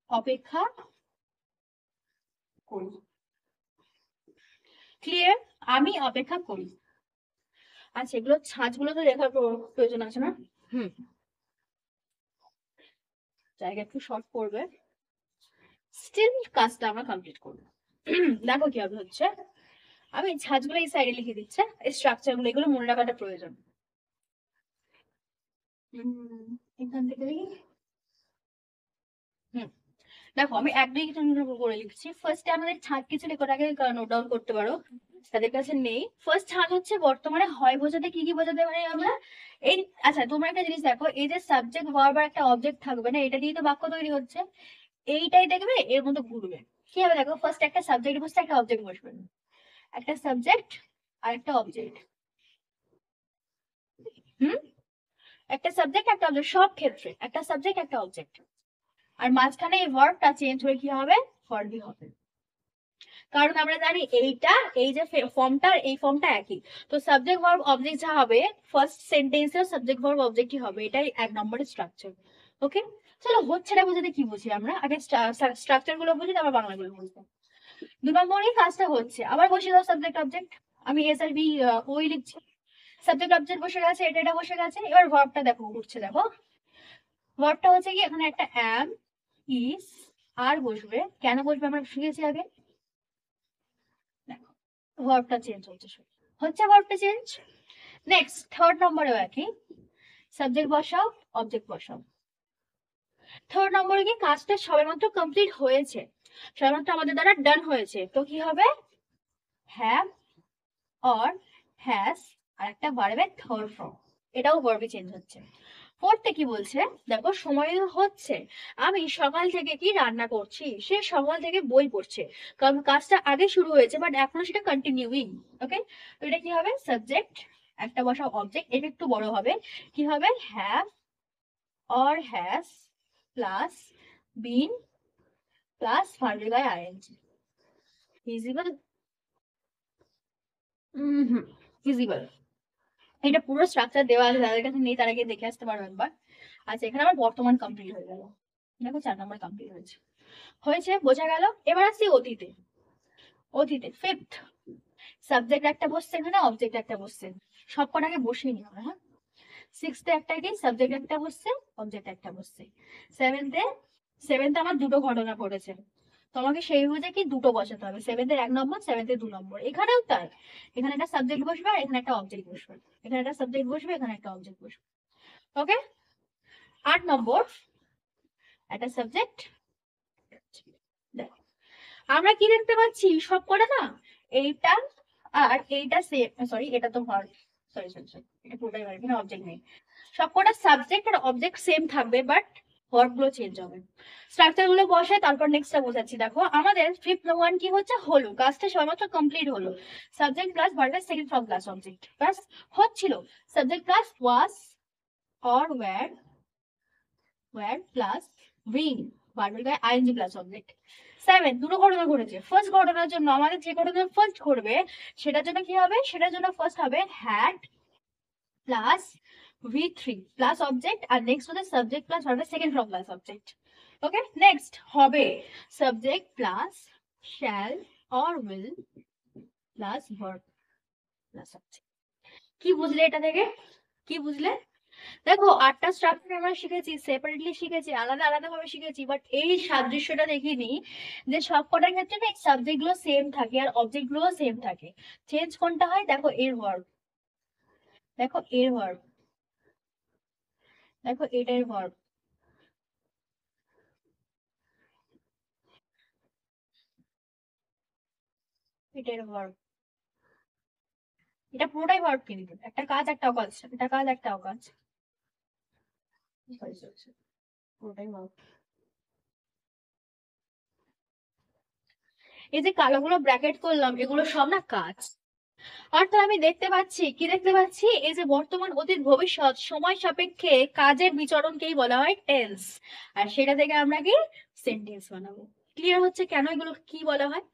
অপেক্ষা করি। ক্লিয়ার? আমি অপেক্ষা করি। আচ্ছা এগুলো ছাঁচগুলো তো লেখার প্রয়োজন আছে না? হুম, জায়গা একটু শর্ট পড়বে, স্টিল কাজটা আমরা কমপ্লিট করবো। দেখো কি হবে হচ্ছে, আমি ছাঁচগুলো এই সাইডে লিখে দিচ্ছে, এই স্ট্রাকচার গুলো, এগুলো মনে রাখাটা প্রয়োজন। এখান থেকে লিখি। হুম, দেখো আমি এক দুই করে লিখছি। ফার্স্টে আমাদের ছাদ কিছু লেখাটাকে নোট ডাউন করতে পারো, তাদের কাছে নেই। ফার্স্ট ছাদ হচ্ছে বর্তমানে হয় বোঝাতে কি কি বোঝাতে পারি আমরা, এই। আচ্ছা তোমরা একটা জিনিস দেখো, এই যে সাবজেক্ট ভার্ব আর একটা অবজেক্ট থাকবে না, এটা দিয়ে তো বাক্য তৈরি হচ্ছে। এইটাই দেখবে এর মধ্যে ঘুরবে। কি হবে দেখো, ফার্স্ট একটা সাবজেক্ট বসছে, একটা অবজেক্ট বসবে, একটা সাবজেক্ট আর একটা অবজেক্ট। হুম, একটা সাবজেক্ট একটা অবজেক্ট, সব ক্ষেত্রে একটা সাবজেক্ট একটা অবজেক্ট। আর মাঝখানে এই ভার্বটা চেঞ্জ হয়ে কি হবে, ভার্বই হবে। কারণ আমরা জানি এইটা, এই যে ফর্মটা, এই ফর্মটা একই। তো সাবজেক্ট ভার্ব অবজেক্ট যা হবে, ফার্স্ট সেন্টেন্সের সাবজেক্ট ভার্ব অবজেক্টই হবে, এটাই 1 নম্বরের স্ট্রাকচার। ওকে, চলো হচ্ছে না বোঝাতে কি বুঝি আমরা, আগে স্ট্রাকচার গুলো বুঝি, তারপর বাংলাগুলো বুঝবো। 2 নম্বরেই কাজটা হচ্ছে, আবার বসে দাও সাবজেক্ট অবজেক্ট। আমি এস আর বি ওই লিখছি, সাবজেক্ট অবজেক্ট বসে গেছে, এটা এটা বসে গেছে। এবার ভার্বটা দেখো উঠছে, দেখো ভার্বটা হচ্ছে কি, এখানে একটা অ্যাম, ইজ, আর বসবে। কেন বসবে আমরা শিখেছি আগে। দেখো ভার্বটা চেঞ্জ হচ্ছে, হচ্ছে ভার্বটা চেঞ্জ। নেক্সট 3rd নম্বরেও একই, সাবজেক্ট বসাও, অবজেক্ট বসাও। 3rd নম্বরে কি, কাজটা সবেমাত্র কমপ্লিট হয়েছে, সবেমাত্র আমাদের দ্বারা ডান হয়েছে, তো কি হবে, হ্যাভ অর হ্যাজ, আর একটা ভার্বের থার্ড ফর্ম, এটাও ভার্বে চেঞ্জ হচ্ছে। পড়তে কি বলছে দেখো, সময় হচ্ছে, আমি সকাল থেকে কি রান্না করছি, সে সকাল থেকে বই পড়ছে। কারণ কাজটা আগে শুরু হয়েছে, বাট এখনো সেটা কন্টিনিউইং। ওকে, তো এটা কি হবে, সাবজেক্ট একটা বসাও, অবজেক্ট, এটা একটু বড় হবে, কি হবে, have or has plus been plus ভার্বের গায়ে আইএনজি। ভিজিবল? হুম, ভিজিবল। এটা পুরো স্ট্রাকচার দেওয়া আছে, যাদের কাছে নেই তারা গিয়ে দেখে আসতে পারো একবার। আচ্ছা এখানে আমার বর্তমান কমপ্লিট হয়ে গেল, দেখো 4 নম্বর কমপ্লিট হয়েছে। হয়েছে, বোঝা গেল? এবার আসছি অতীতে। অতীতে ফিফথ, সাবজেক্ট একটা বসছে, এখানে অবজেক্ট একটা বসছে, সব কটাকে বসিয়ে নিও, হ্যাঁ। সিক্সথে একটা কি, সাবজেক্ট একটা বসছে, অবজেক্ট একটা বসছে। সেভেন্থে, সেভেন্থে আমার দুটো ঘটনা পড়েছে, তোমাকে সেই বুঝে কি দুটো বসাতে হবে, 7th-এর 1 নম্বর, 7th-এর 2 নম্বর। এখানেও তাই, এখানে একটা সাবজেক্ট বসবে আর এখানে একটা অবজেক্ট বসবে, এখানে একটা সাবজেক্ট বসবে, এখানে একটা অবজেক্ট বসবে। ওকে, 8 নম্বর একটা সাবজেক্ট। দেখো আমরা কি দেখতে পাচ্ছি সব করে না, এইটা আর এইটা সেম, সরি এটা তো ভার্ব, সরি সরি সরি এটা পুরোটাই ভার্ব, এখানে অবজেক্ট নেই। সবকটা সাবজেক্ট আর অবজেক্ট সেম থাকবে, বাট ভার্ব গুলো চেঞ্জ হবে। স্ট্রাকচার গুলো বসায় তারপর নেক্সটটা বোঝাচ্ছি। দেখো আমাদের ফিফথ ওয়ান কি হচ্ছে, হলো কাজটা সবেমাত্র কমপ্লিট হলো। সাবজেক্ট প্লাস ভার্বের second form plus object plus হচ্ছিল subject plus was or were plus being, ভার্বের গায়ে আইএনজি প্লাস অবজেক্ট। 7 দুটো ঘটনা ঘটেছে। ফার্স্ট ঘটনার জন্য আমাদের যে ঘটনা ফার্স্ট ঘটবে সেটার জন্য কি হবে, সেটার জন্য ফার্স্ট হবে had plus V3 plus object, আর নেক্সট হচ্ছে সাবজেক্ট প্লাস ভার্বের second form plus object. Okay, next হবে subject plus shall or will plus verb plus object. কি বুঝলে এটা থেকে, কি বুঝলে? দেখো 8টা স্ট্রাকচার আমরা শিখেছি, সেপারেটলি শিখেছি, আলাদা আলাদা ভাবে শিখেছি, বাট এই সাদৃশ্যটা দেখিনি যে সবকটার ক্ষেত্রে না সাবজেক্ট গুলো সেম থাকে আর অবজেক্ট গুলো সেম থাকে। চেঞ্জ কোনটা হয়, দেখো এর ভার্ব, দেখো এর ভার্ব, দেখো এটার ভার্ব, এটার ভার্ব, এটা পুরোটাই ভার্ব, কিন্তু একটা কাজ একটা অকাজ, একটা কাজ একটা অকাজ, Sorry, sorry, sorry, পুরোটাই ভার্ব। এই যে কালোগুলো ব্র্যাকেট করলাম এগুলো সব না কাজ। অর্থাৎ আমি দেখতে পাচ্ছি, কি দেখতে পাচ্ছি, এই যে বর্তমান অতীত ভবিষ্যৎ সময় সাপেক্ষে কাজের বিচরণকেই বলা হয় টেন্স, আর সেটা থেকে আমরা কি সেন্টেন্স বানাবো। ক্লিয়ার হচ্ছে কেন এগুলো কি বলা হয়?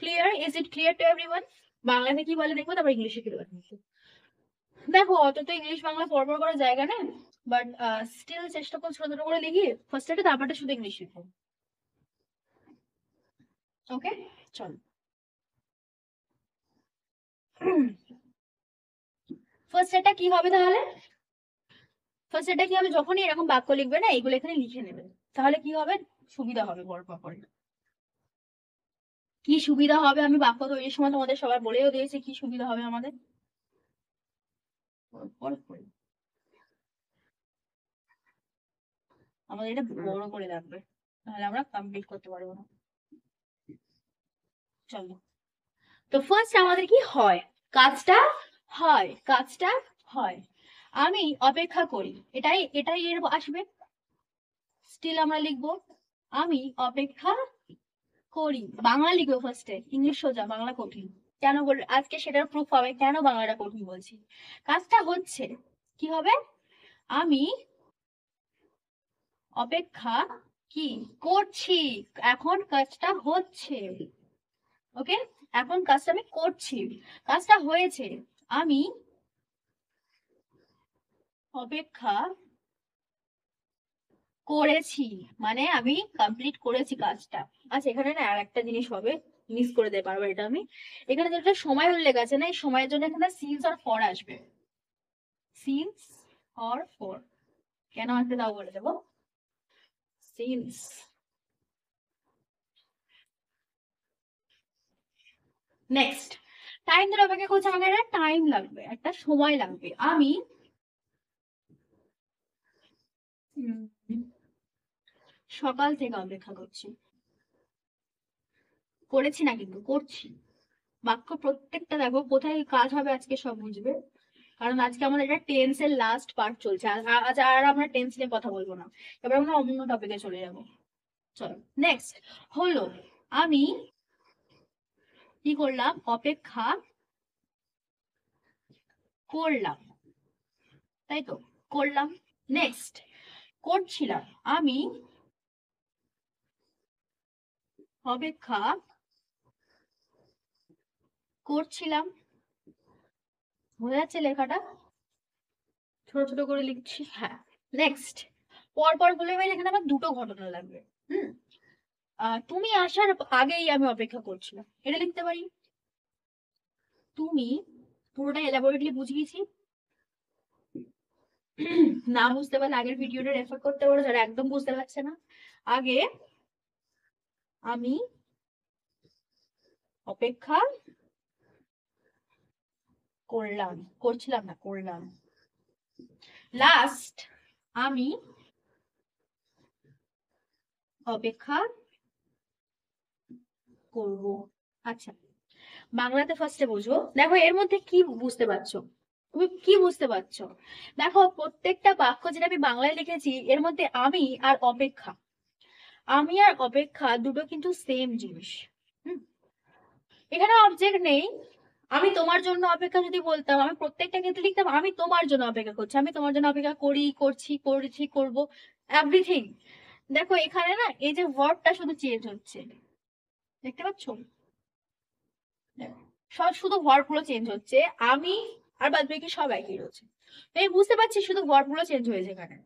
Clear, is it clear to everyone? বাংলাতে কি বলে দেখবো, তারপর ইংলিশে কি বলে দেখবো। দেখো অত তো ইংলিশ বাংলা পড়ার করার জায়গা নেই, বাট স্টিল চেষ্টা করছি ছোট ছোট করে লিখি ফার্স্ট, তারপরটা শুধু ইংলিশ লিখবো। ওকে, চলো। ফার্স্ট এটা কি হবে তাহলে, ফার্স্ট এটা কি হবে, যখনই এরকম বাক্য লিখবে না এগুলো এখানে লিখে নেবে, তাহলে কি হবে, সুবিধা হবে বড় পরে। কি সুবিধা হবে আমি বাক্য তৈরির সময় তোমাদের সবাই বলেও দিয়েছি কি সুবিধা হবে আমাদের, আমাদের এটা বড় করে রাখবে, তাহলে আমরা কমপ্লিট করতে পারবো না। চলো, তো ফার্স্ট আমাদের কি হয়, কাজটা হয়, কাজটা হয়। আমি অপেক্ষা করি, এটাই এটাই এর আসবে। স্টিল আমরা লিখবো আমি অপেক্ষা করি, বাংলা লিখবো ফার্স্টে, ইংলিশ সোজা বাংলা কঠিন। কেন বল, আজকে সেটার প্রুফ হবে কেন বাংলাটা কঠিন বলছি। কাজটা হচ্ছে, কি হবে, আমি অপেক্ষা কি করছি, এখন কাজটা হচ্ছে। ওকে, এখন কাজটা আমি করছি, কাজটা হয়েছে, আমি অপেক্ষা করেছি, মানে আমি কমপ্লিট করেছি কাজটা। আচ্ছা এখানে না আর একটা জিনিস হবে, মিস করে দিতে পারবো এটা আমি, এখানে যেটা সময় উল্লেখ আছে না, এই সময়ের জন্য এখানে সিন্স আর ফর আসবে, সিন্স অর ফর, কেন আসবে তাও বলে দেবো। সিন্স, নেক্সট টাইম ধরে অপেক্ষা করছে, আমাকে একটা টাইম লাগবে, একটা সময় লাগবে। আমি সকাল থেকে অপেক্ষা করছি, করেছি না কিন্তু করছি। বাক্য প্রত্যেকটা দেখো কোথায় কাজ হবে আজকে সব বুঝবে, কারণ আজকে আমাদের এটা টেন্স এর লাস্ট পার্ট চলছে, আজ আর আমরা টেন্স নিয়ে কথা বলবো না, এবার আমরা অন্য টপিকে চলে যাবো। চলো নেক্সট হলো, আমি কি করলাম, অপেক্ষা করলাম, তাই তো, করলাম। নেক্সট করছিলাম, আমি অপেক্ষা করছিলাম, বোঝা যাচ্ছে লেখাটা, ছোট ছোট করে লিখছি, হ্যাঁ। নেক্সট পর পর বলে গেলে এখানে আমার দুটো ঘটনা লাগবে। হুম, তুমি আসার আগেই আমি অপেক্ষা করছিলাম, এটা লিখতে পারি। তুমি, পুরোটা এলাবোরেটলি বুঝিয়েছি, না বুঝতে পারলে আগের ভিডিওটা রেফার করতে পারো যারা একদম বুঝতে পারছে না। আগে আমি অপেক্ষা করলাম, করছিলাম না, করলাম। লাস্ট আমি অপেক্ষা করব। আচ্ছা, বাংলাতে ফার্স্টে বুঝো। দেখো এর মধ্যে কি বুঝতে পারছো, তুমি কি বুঝতে পারছো? দেখো প্রত্যেকটা বাক্য যেটা আমি বাংলায় লিখেছি এর মধ্যে আমি আর অপেক্ষা, আমি আর অপেক্ষা দুটো কিন্তু সেম জিনিস। হুম, এখানে অবজেক্ট নেই। আমি তোমার জন্য অপেক্ষা যদি বলতাম, আমি প্রত্যেকটা ক্ষেত্রে লিখতাম আমি তোমার জন্য অপেক্ষা করছি, আমি তোমার জন্য অপেক্ষা করি, করছি, করেছি, করব, এভরিথিং। দেখো এখানে না এই যে ওয়ার্ডটা শুধু চেঞ্জ হচ্ছে, দেখতে পাচ্ছ? দেখো, সব শুধু ওয়ার্ড গুলো চেঞ্জ হচ্ছে, আমি আর বাদ বাকি সব একই রয়েছে। এই বুঝতে পারছি, শুধু ওয়ার্ড গুলো চেঞ্জ হয়েছে এখানে।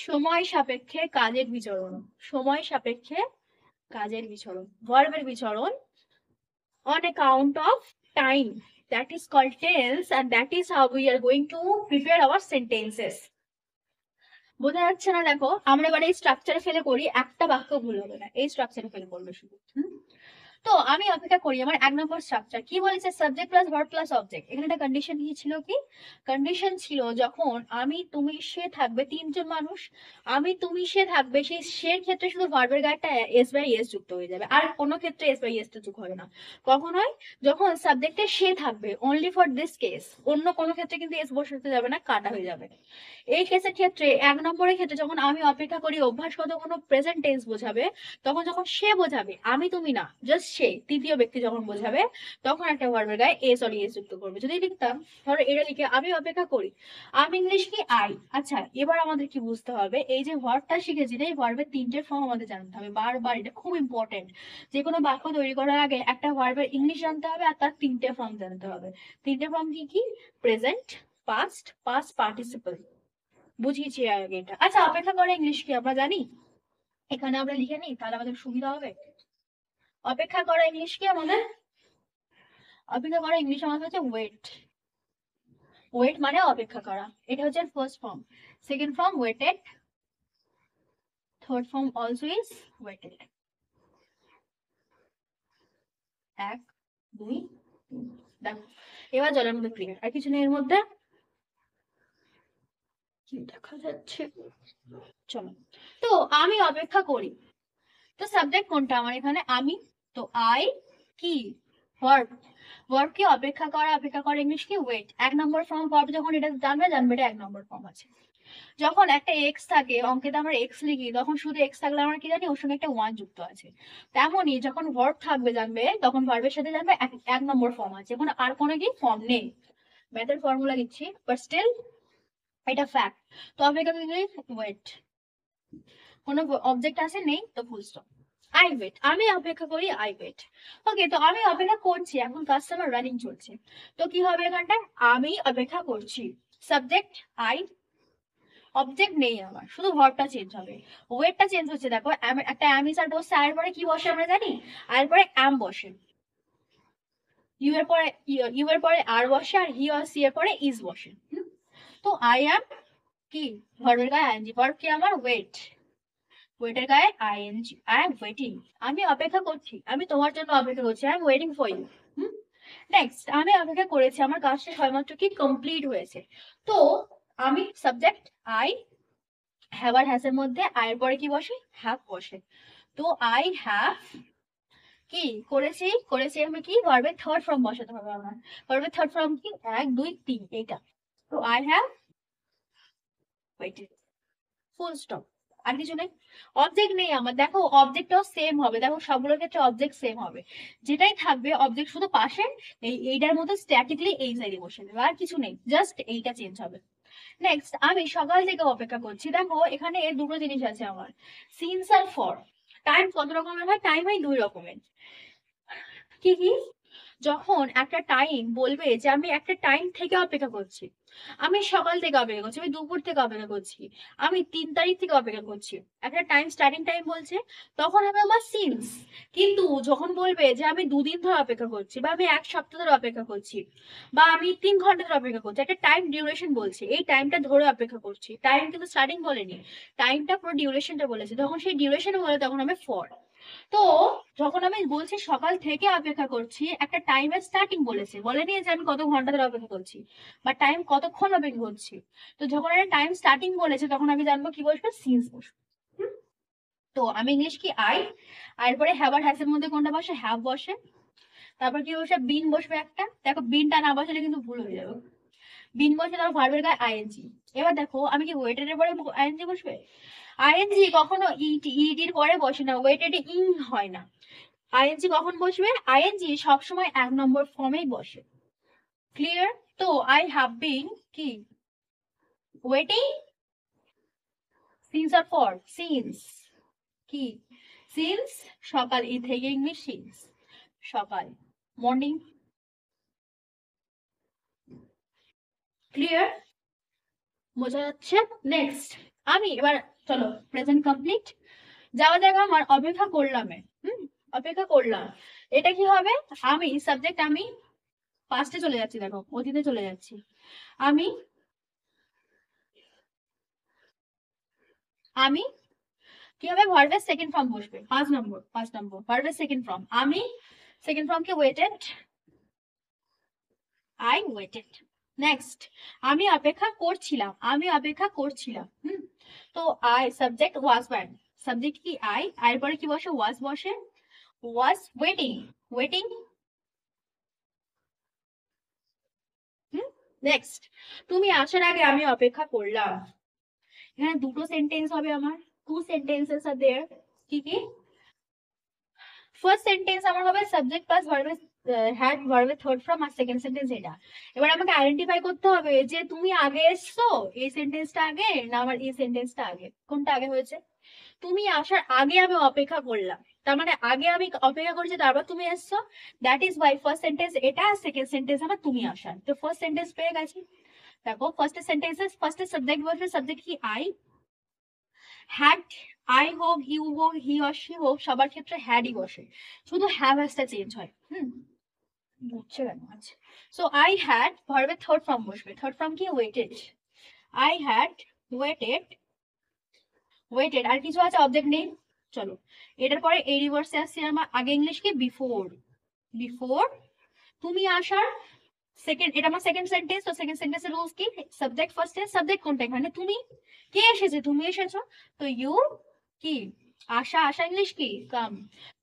সময় সাপেক্ষে কাজের বিচরণ, সময় সাপেক্ষে কাজের বিচরণ, ভার্বের বিচরণ on account of time, that is called tense, and that is how we are going to prepare our sentences. বোঝা যাচ্ছে না? দেখো আমরা এবার এই স্ট্রাকচারে ফেলে করি, একটা বাক্য ভুল হবে না, এই স্ট্রাকচারে ফেলে করবে শুধু। তো আমি অপেক্ষা করি, আমার এক নম্বর স্ট্রাকচার কি বলেছে, subject plus verb plus object. এখানে একটা কন্ডিশন কি ছিল, কি কন্ডিশন ছিল, যখন আমি তুমি সে থাকবে, তিনজন মানুষ, আমি তুমি সে থাকবে, সেই সের ক্ষেত্রে শুধু ভার্বের গায়েটা এস বাই এস যুক্ত হয়ে যাবে, আর কোনো ক্ষেত্রে এস বাই এস টা যুক্ত হবে না। কখন হয়, যখন সাবজেক্টে সে থাকবে, অনলি ফর দিস কেস, অন্য কোনো ক্ষেত্রে কিন্তু এস বসাতে যাবে না, কাটা হয়ে যাবে। এই কেসের ক্ষেত্রে এক নম্বরের ক্ষেত্রে যখন আমি অপেক্ষা করি অভ্যাসগত কোনো প্রেজেন্ট টেন্স বোঝাবে, তখন যখন সে বোঝাবে, আমি তুমি না, জাস্ট সে, তৃতীয় ব্যক্তি যখন বোঝাবে, তখন একটা ভার্বের গায়ে এস অর এস যুক্ত করবে। যদি লিখতাম, ধরো এটা লিখে আমি অপেক্ষা করি, আমি ইংলিশ কি আই। আচ্ছা, এবার আমাদের কি বুঝতে হবে, এই যে ভার্বটা শিখেছি, এই ভার্বের তিনটে ফর্ম আমাদের জানতে হবে বারবার, এটা খুব ইম্পর্টেন্ট। যে কোনো বাক্য তৈরি করার আগে একটা ভার্বের ইংলিশ জানতে হবে, আর তার তিনটে ফর্ম জানতে হবে। তিনটে ফর্ম কি কি, প্রেজেন্ট, পাস্ট, পাস্ট পার্টিসিপল। বুঝিয়েছি আগে এটা। আচ্ছা, অপেক্ষা করে ইংলিশ কি আমরা জানি? এখানে আমরা লিখে নিই, তাহলে আমাদের সুবিধা হবে। অপেক্ষা করা ইংলিশ কি আমাদের, অপেক্ষা করা ইংলিশ আমাদের হচ্ছে ওয়েট। ওয়েট মানে অপেক্ষা করা, এটা হচ্ছে first form. Second form waited, third form also is waited. এক, দুই, তিন। দেখো এবার জলের মধ্যে ক্লিয়ার, আর কিছু নেই এর মধ্যে। কি দেখা যাচ্ছে, চলো। তো আমি অপেক্ষা করি, তো সাবজেক্ট কোনটা আমার এখানে, আমি। তো আই কি, ভার্ব, ভার্ব কি অপেক্ষা করা, অপেক্ষা করা ইংলিশ কি ওয়েট। এক নম্বর ফর্ম ভার্ব, যখন এটা জানবে জানবে এটা এক নম্বর ফর্ম আছে। যখন একটা এক্স থাকে, অঙ্কেতে আমরা এক্স লিখি, তখন শুধু এক্স থাকলে আমরা কি জানি, ওর সঙ্গে একটা ওয়ান যুক্ত আছে। তেমনই যখন ভার্ব থাকবে জানবে, তখন ভার্বের সাথে জানবে এক নম্বর ফর্ম আছে, এখন আর কোনো কি ফর্ম নেই। ম্যাথের ফর্মুলা দিচ্ছি, বাট স্টিল এটা ফ্যাক্ট। তো অপেক্ষা ওয়েট, কোনো অবজেক্ট আছে নেই, তো ফুল স্টপ। আই ওয়েট, আমি অপেক্ষা করি, আই ওয়েট। ওকে, তো আমি অপেক্ষা করছি, এখন কাস্টমার রানিং চলছে, তো কি হবে এখানটায়, আমি অপেক্ষা করছি, সাবজেক্ট আই, অবজেক্ট নেই আমার, শুধু ভার্বটা চেঞ্জ হবে, ওয়েটটা চেঞ্জ হচ্ছে। দেখো একটা অ্যাম ইজ আর বসছে, আয়ের পরে কি বসে আমরা জানি, আয়ের পরে অ্যাম বসে, ইউ এর পরে ইউ এর পরে আর বসে, আর হি আর সি এর পরে ইজ বসে। তো আই অ্যাম কি, ভার্বের গায়ে আইএনজি, ভার্ব কি আমার ওয়েট, ওয়েটের গায়ে আইএনজি, আই এম ওয়েটিং, আমি অপেক্ষা করছি, আমি তোমার জন্য অপেক্ষা করছি, I am waiting for you. Next, আমি অপেক্ষা করেছি, আমার কাজটা সবেমাত্র কি কমপ্লিট হয়েছে। তো আমি সাবজেক্ট আই, হ্যাভ আর হ্যাজ এর মধ্যে আয়ের পরে কি বসে, হ্যাভ বসে। তো আই হ্যাভ কি করেছি, করেছি আমি কি, ভার্বের থার্ড ফর্ম বসাতে হবে আমার। ভার্বের থার্ড ফর্ম কি, এক দুই তিন, এইটা। তো I have waited, full stop, আর কিছু নেই। অবজেক্ট নেই আমার, দেখো অবজেক্টটাও সেম হবে, দেখো সবগুলোর ক্ষেত্রে অবজেক্ট সেম হবে, যেটাই থাকবে অবজেক্ট শুধু পাশে এইটার মতো স্ট্যাটিকলি এই সাইডে বসে দেবে, আর কিছু নেই, জাস্ট এইটা চেঞ্জ হবে। নেক্সট, আমি সকাল থেকে অপেক্ষা করছি, দেখো এখানে দুটো জিনিস আছে আমার, সিন্স আর ফর। টাইম কত রকমের হয়, টাইম হয় দুই রকমের। কি কি, যখন একটা টাইম বলবে যে আমি একটা টাইম থেকে অপেক্ষা করছি, আমি সকাল থেকে অপেক্ষা করছি, আমি দুপুর থেকে অপেক্ষা করছি, আমি 3 তারিখ থেকে অপেক্ষা করছি, একটা টাইম স্টার্টিং টাইম বলছে, তখন হবে আমার সিন্স। কিন্তু যখন বলবে যে আমি 2 দিন ধরে অপেক্ষা করছি, বা আমি 1 সপ্তাহ ধরে অপেক্ষা করছি, বা আমি 3 ঘন্টা ধরে অপেক্ষা করছি, একটা টাইম ডিউরেশন বলছে, এই টাইমটা ধরে অপেক্ষা করছি, টাইম কিন্তু স্টার্টিং বলেনি, টাইমটা পুরো ডিউরেশনটা বলেছে, তখন সেই ডিউরেশন বলে তখন হবে ফর। তো যখন আমি বলছি সকাল থেকে অপেক্ষা করছি, একটা টাইমের স্টার্টিং বলেছে, বলেনি যে আমি কত ঘন্টা ধরে অপেক্ষা করছি বা টাইম কতক্ষণ অপেক্ষা করছি। তো যখন একটা টাইম স্টার্টিং বলেছে তখন আমি জানবো কি বসবে, সিন্স বসবে। তো আমি ইংলিশ কি আই, আর এরপরে হ্যাভ আর হ্যাজ এর মধ্যে কোনটা বসে, হ্যাভ বসে। তারপর কি বসে, বিন বসবে একটা। দেখো বিনটা না বসালে কিন্তু ভুল হয়ে যাবে। বিন বসে, তারপর ভার্বের গায়ে আইএনজি। এবার দেখো আমি কি ওয়েটেড এর পরে আইএনজি বসবে? আইএনজি কখনো ইডির পরে বসে না, ওয়েটেড ইন হয় না। আইএনজি কখন বসবে? আইএনজি সবসময় 1 নম্বর ফর্মেই বসে। ক্লিয়ার? তো আই হ্যাভ বিন কি ওয়েটিং, সিন্স আর ফর, সিন্স কি সিন্স, সকাল ই থেকে ইংলিশ সিন্স, সকাল, মর্নিং। ক্লিয়ার? বোঝা যাচ্ছে? নেক্সট আমি এবার, চলো প্রেজেন্ট কমপ্লিট, যাওয়া জায়গা আমার অপেক্ষা করলাম অপেক্ষা করলাম। এটা কি হবে? আমি সাবজেক্ট, আমি পাস্টে চলে যাচ্ছি, দেখো অতীতে চলে যাচ্ছি। আমি আমি কি হবে, ভার্বের সেকেন্ড ফর্ম বসবে, 5 নম্বর, 5 নম্বর ভার্বের সেকেন্ড ফর্ম। আমি সেকেন্ড ফর্ম কি ওয়েটেড, আই ওয়েটেড। নেক্সট আমি অপেক্ষা করছিলাম, আমি অপেক্ষা করছিলাম। তো I subject was one, subject কি আই, আর পরে কি বসে, ওয়াজ বসে, ওয়াজ ওয়েটিং, ওয়েটিং। নেক্সট তুমি আসার আগে আমি অপেক্ষা করলাম। এখানে দুটো সেন্টেন্স হবে আমার, টু সেন্টেন্সেস আর দেয়ার। কি কি? ফার্স্ট সেন্টেন্স আমার হবে সাবজেক্ট প্লাস ভার্বের হ্যাড ভার্বের থার্ড ফর্ম, আর সেকেন্ড সেন্টেন্স এটা। এবার আমাকে আইডেন্টিফাই করতে হবে যে তুমি আগে এসছো, এই সেন্টেন্সটা আগে না আমার এই সেন্টেন্সটা আগে, কোনটা আগে হয়েছে। তুমি আসার আগে আমি অপেক্ষা করলাম, তার মানে আগে আমি অপেক্ষা করছি তারপর তুমি এসছো। That is Y first sentence এটা, সেকেন্ড সেন্টেন্স আমার তুমি আসার। তো ফার্স্ট সেন্টেন্স পেয়ে গেছি। দেখো ফার্স্ট সেন্টেন্সেস, ফার্স্ট সাবজেক্ট বসবে, সাবজেক্ট কি আই, হ্যাড, আই হোক, ইউ হোক, হি অর শি হোক, সবার ক্ষেত্রে হ্যাডই বসে, শুধু হ্যাভ হ্যাজটা চেঞ্জ হয়। বুঝছে কেন? আচ্ছা, সো আই হ্যাড ভার্বের থার্ড ফর্ম বসবে, থার্ড ফর্ম কি waited, I had waited, waited. আর কিছু আছে? অবজেক্ট নেই। চলো এটার পরে এই রিভার্সে আসছি আমার, আগে ইংলিশ কি বিফোর, বিফোর তুমি আসার। সেকেন্ড, এটা আমার সেকেন্ড সেন্টেন্স। তো সেকেন্ড সেন্টেন্সের রুলস কি, সাবজেক্ট ফার্স্টে, সাবজেক্ট কোনটা এখানে, তুমি। কে এসেছে? তুমি এসেছো। তো ইউ কি, আশা, আশা ইংলিশ কি কাম,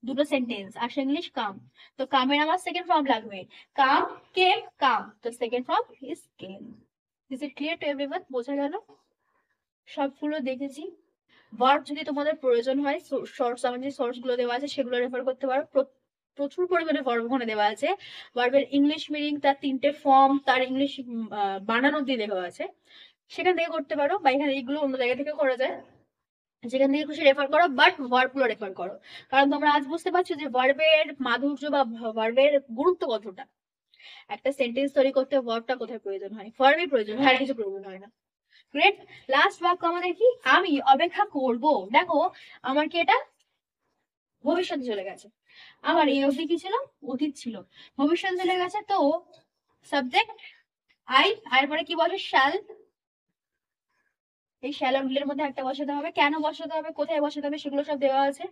দুটো সেন্টেন্স, আশা ইংলিশ কাম। তো কামের আমার সেকেন্ড ফর্ম লাগবে, কাম, কেম, কাম। তো second form is came. Is it clear to everyone? বোঝা গেল? সবগুলো দেখেছি। ভার্ব যদি তোমাদের প্রয়োজন হয়, শর্টস, আমার যে সোর্স গুলো দেওয়া আছে সেগুলো রেফার করতে পারো। প্রচুর পরিমাণে ভার্ব ওখানে দেওয়া আছে। ভার্বের ইংলিশ মিনিং, তার 3টে ফর্ম, তার ইংলিশ বানানো দিয়ে দেওয়া আছে, সেখান থেকে করতে পারো। বা এখানে এইগুলো অন্য জায়গা থেকে করা যায়, যেখান থেকে খুশি রেফার করো, বাট ভার্ব গুলো রেফার করো। কারণ তোমরা আজ বুঝতে পারছো যে ভার্বের মাধুর্য বা ভার্বের গুরুত্ব কতটা। একটা সেন্টেন্স তৈরি করতে ভার্বটা কোথায় প্রয়োজন হয়, ভার্বই প্রয়োজন হয়, আর কিছু প্রয়োজন হয় না। গ্রেট। লাস্ট বাক্য আমাদের কি, আমি অপেক্ষা করব। দেখো আমার কি এটা ভবিষ্যতে চলে গেছে, আমার এই অবধি কি ছিল, অতীত ছিল, ভবিষ্যৎ চলে গেছে। তো সাবজেক্ট আই, আর পরে কি বলে, শ্যাল। এই শ্যাল এর মধ্যে একটা বসাতে হবে, কেন বসাতে হবে, কোথায় বসাতে হবে, সেগুলো সব দেওয়া আছে।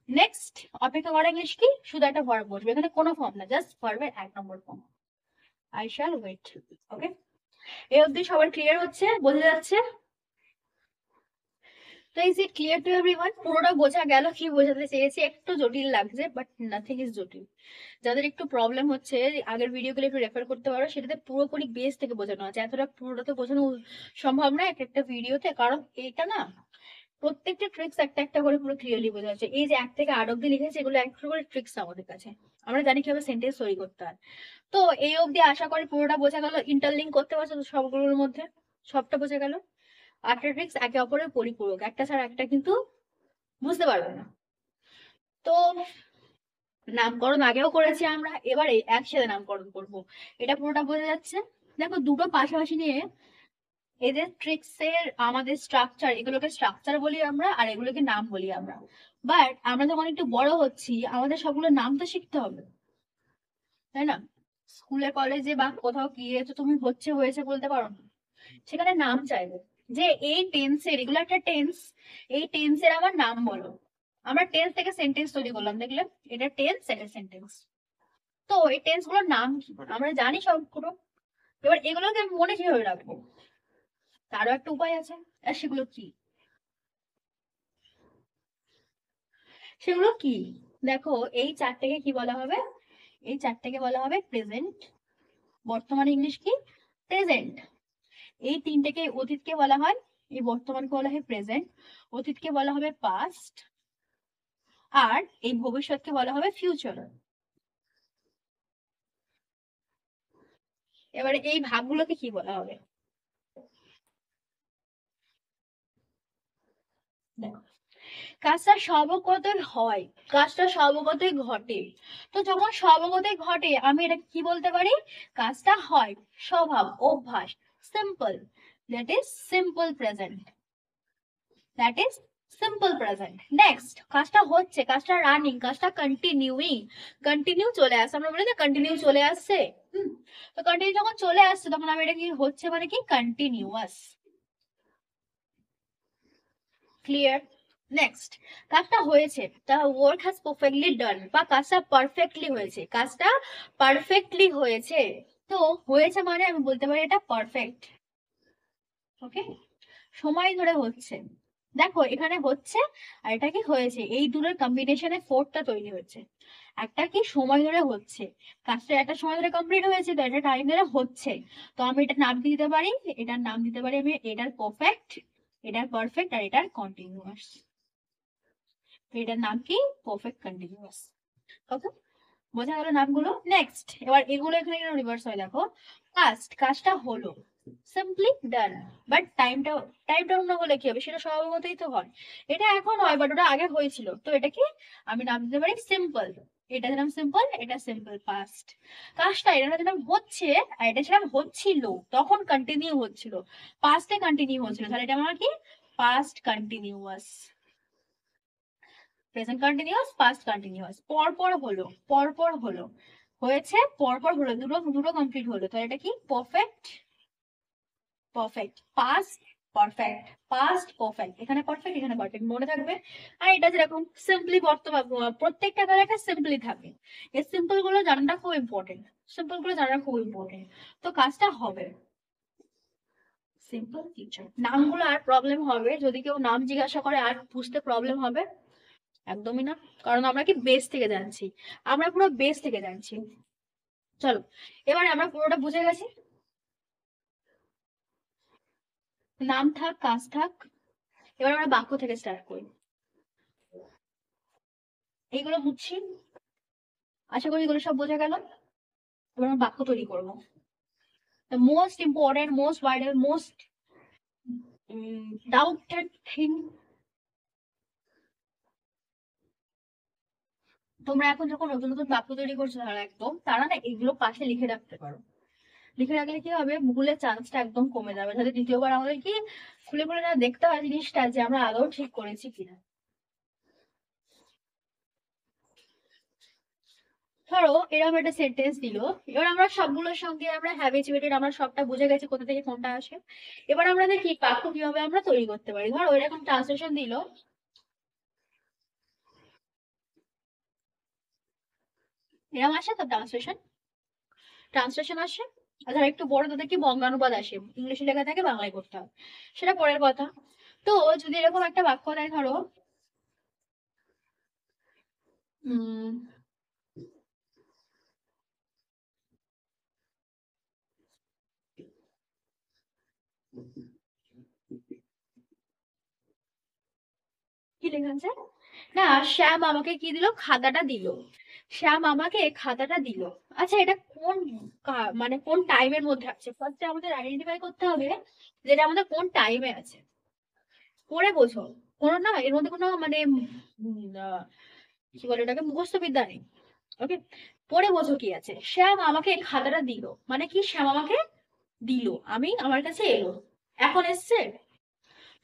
নেক্সট অপেক্ষা করা ইংলিশ কি, শুধু একটা ভার্ব বসবে, এখানে কোনো ফর্ম না, জাস্ট ভার্বের 1 নম্বর ফর্ম, আই শ্যাল ওয়েট। ওকে, এই অবধি সবার ক্লিয়ার হচ্ছে, বোঝা যাচ্ছে? তো is it clear to everyone? পুরোটা বোঝা গেল কি বোঝাতে চেয়েছি? একটু জটিল লাগছে, বাট নাথিং ইজ জটিল। যাদের একটু প্রবলেম হচ্ছে, আগের ভিডিওগুলো একটু রেফার করতে পারো, সেটাতে পুরোপুরি বেস থেকে বোঝানো আছে। এতটা পুরোটা তো বোঝানো সম্ভব না এক একটা ভিডিওতে, কারণ এটা না, প্রত্যেকটা ট্রিক্স একটা একটা করে পুরো ক্লিয়ারলি বোঝা যাচ্ছে। এই যে 1 থেকে 8 অব্দি লিখেছে, এগুলো একটা করে ট্রিক্স আমাদের কাছে, আমরা জানি কিভাবে সেন্টেন্স তৈরি করতে হয়। তো এই অবধি আশা করি পুরোটা বোঝা গেল। ইন্টারলিঙ্ক করতে পারছো তো সবগুলোর মধ্যে, সবটা বোঝা গেল। আটটা ট্রিক্স একে অপরের পরিপূরক, একটা ছাড়া একটা কিন্তু বুঝতে পারবে না। তো নামকরণ আগেও করেছি আমরা, এবারে একসাথে নামকরণ করব, এটা পুরোটা বোঝা যাচ্ছে। দেখো দুটো পাশাপাশি নিয়ে এদের ট্রিক্স এর আমাদের স্ট্রাকচার, এগুলোকে স্ট্রাকচার বলি আমরা, আর এগুলোকে নাম বলি আমরা। বাট আমরা যখন একটু বড় হচ্ছি, আমাদের সবগুলো নাম তো শিখতে হবে, তাই না? স্কুলে কলেজে বা কোথাও গিয়ে তো তুমি হচ্ছে হয়েছে বলতে পারো না, সেখানে নাম চাইবে, যে এই টেন্সের, এগুলো একটা টেন্স, এই টেন্সের আমার নাম বলো। আমরা টেন্স থেকে সেন্টেন্স তৈরি করলাম, দেখলে এটা টেন্স, এটা সেন্টেন্স। তো এই টেন্স গুলোর নাম কি আমরা জানি সবগুলো, এবার এগুলোকে আমি মনে কিভাবে রাখবো, তারও একটা উপায় আছে। আর সেগুলো কি, সেগুলো কি দেখো, এই চারটাকে কি বলা হবে, এই চারটাকে বলা হবে প্রেজেন্ট, বর্তমান ইংলিশ কি প্রেজেন্ট। এই তিনটাকে অতীতকে বলা হয়, এই বর্তমানকে বলা হয় প্রেজেন্ট, অতীতকে বলা হবে পাস্ট, আর এই ভবিষ্যৎকে বলা হবে ফিউচার। এবারে এই ভাগগুলোকে কি বলা হবে, দেখো কাজটা স্বভাবগতই হয়, কাজটা স্বভাবগতই ঘটে। তো যখন স্বভাবগতই ঘটে আমি এটা কি বলতে পারি, কাজটা হয়, স্বভাব, অভ্যাস, simple, that is simple present, that is simple present. Next কাজটা হচ্ছে, কাজটা রানিং, কাজটা কন্টিনিউইং, কন্টিনিউ চলে আসছে, আমরা বলি না কন্টিনিউ চলে আসছে। তো কন্টিনিউ যখন চলে আসছে তখন আমি এটা কি হচ্ছে মানে কি কন্টিনিউয়াস। ক্লিয়ার? নেক্সট কাজটা হয়েছে, দ্য ওয়ার্ক হ্যাজ পারফেক্টলি ডান, বা কাজটা পারফেক্টলি হয়েছে, কাজটা পারফেক্টলি হয়েছে। তো হয়েছে মানে আমি বলতে পারি এটা পারফেক্ট। ওকে, সময় ধরে হচ্ছে, দেখো এখানে হচ্ছে আর এটা কি হয়েছে, এই দুটোর কম্বিনেশনে ফোরটা তৈরি হচ্ছে। একটা কি সময় ধরে হচ্ছে, কাজটা একটা সময় ধরে কমপ্লিট হয়েছে, তো এটা টাইম ধরে হচ্ছে। তো আমি এটার নাম কি দিতে পারি, এটার নাম দিতে পারি আমি এটার পারফেক্ট, এটার পারফেক্ট, আর এটার কন্টিনিউয়াস। এটার নাম কি পারফেক্ট কন্টিনিউয়াস। ওকে, বোঝা গেল নামগুলো। নেক্সট এবার এগুলো এখানে রিভার্স হয়, দেখো ফার্স্ট কাজটা হলো, সিম্পলি ডান, বাট টাইমটা অন্য হলে কি হবে, সেটা স্বভাবতই তো হয়, এটা এখন হয় বাট ওটা আগে হয়েছিল, তো এটা কি আমি নাম দিতে পারি সিম্পল। এটা দিলাম সিম্পল, এটা সিম্পল পাস্ট। কাজটা এটা দিলাম হচ্ছে, আর এটা ছিলাম হচ্ছিল, তখন কন্টিনিউ হচ্ছিল, পাস্টে কন্টিনিউ হচ্ছিল, তাহলে এটা আমার কি past continuous. Present continuous, past continuous, পরপর হলো, পরপর হলো, হয়েছে পরপর হলো, দুটো দুটো কমপ্লিট হলো, তো এটা কি perfect, perfect past, perfect past, perfect, এখানে পারফেক্ট এখানে পারফেক্ট মনে থাকবে। আর এটা যেরকম সিম্পলি বর্তমান, প্রত্যেকটা কাজে একটা সিম্পলি থাকে, এই সিম্পল গুলো জানাটা খুব ইম্পর্টেন্ট, সিম্পল গুলো জানাটা খুব ইম্পর্টেন্ট। তো কাজটা হবে সিম্পল ফিউচার। নামগুলো আর প্রবলেম হবে যদি কেউ নাম জিজ্ঞাসা করে, আর বুঝতে প্রবলেম হবে একদমই না, কারণ আমরা কি বেস থেকে জানছি, আমরা পুরো বেস থেকে জানছি। চলো এবারে আমরা পুরোটা বুঝে গেছি, নাম থাক কাজ থাক, এবার আমরা বাক্য থেকে স্টার্ট করি, এইগুলো বুঝছি, আশা করি এগুলো সব বোঝা গেল। এবার আমরা বাক্য তৈরি করবো, the most important, most vital, most doubted thing। তোমরা এখন যখন নতুন নতুন বাক্য তৈরি করছো তারা একদম, তারা না এগুলো পাশে লিখে রাখতে পারো, লিখে রাখলে কি হবে ভুলের চান্সটা একদম কমে যাবে, যাতে দ্বিতীয়বার আমাদের কি খুলে খুলে না দেখতে হয় জিনিসটা যে আমরা আদৌ ঠিক করেছি কিনা। ধরো এরকম একটা সেন্টেন্স দিল, এবার আমরা সবগুলোর সঙ্গে আমরা হ্যাবিচুয়েটেড, আমরা সবটা বুঝে গেছি কোথা থেকে কোনটা আসে। এবার আমরা দেখি বাক্য কিভাবে আমরা তৈরি করতে পারি। ধরো এরকম ট্রান্সলেশন দিল, এরকম আসে তো ট্রান্সলেশন, ট্রান্সলেশন আসে, আর ধর একটু বড় তাদের কি বঙ্গানুবাদ আসে, ইংলিশে লেখা থাকে বাংলায় করতে হবে, সেটা পরের কথা। তো যদি এরকম একটা বাক্য দেয়, ধরো উম কি লেখা আছে, না শ্যাম আমাকে কি দিল, খাতাটা দিল, শ্যাম আমাকে খাতাটা দিল। আচ্ছা এটা কোন মানে কোন টাইমের মধ্যে আছে, ফার্স্টে আমাদের আইডেন্টিফাই করতে হবে যেটা আমাদের কোন টাইমে আছে। পড়ে বোঝো, কোনো না এর মধ্যে কোনো মানে কি বলে ওটাকে মুখস্থ বিদ্যা নেই। ওকে, পড়ে বোঝো কি আছে, শ্যাম আমাকে এই খাতাটা দিল, মানে কি শ্যাম আমাকে দিল, আমি আমার কাছে এলো, এখন এসছে,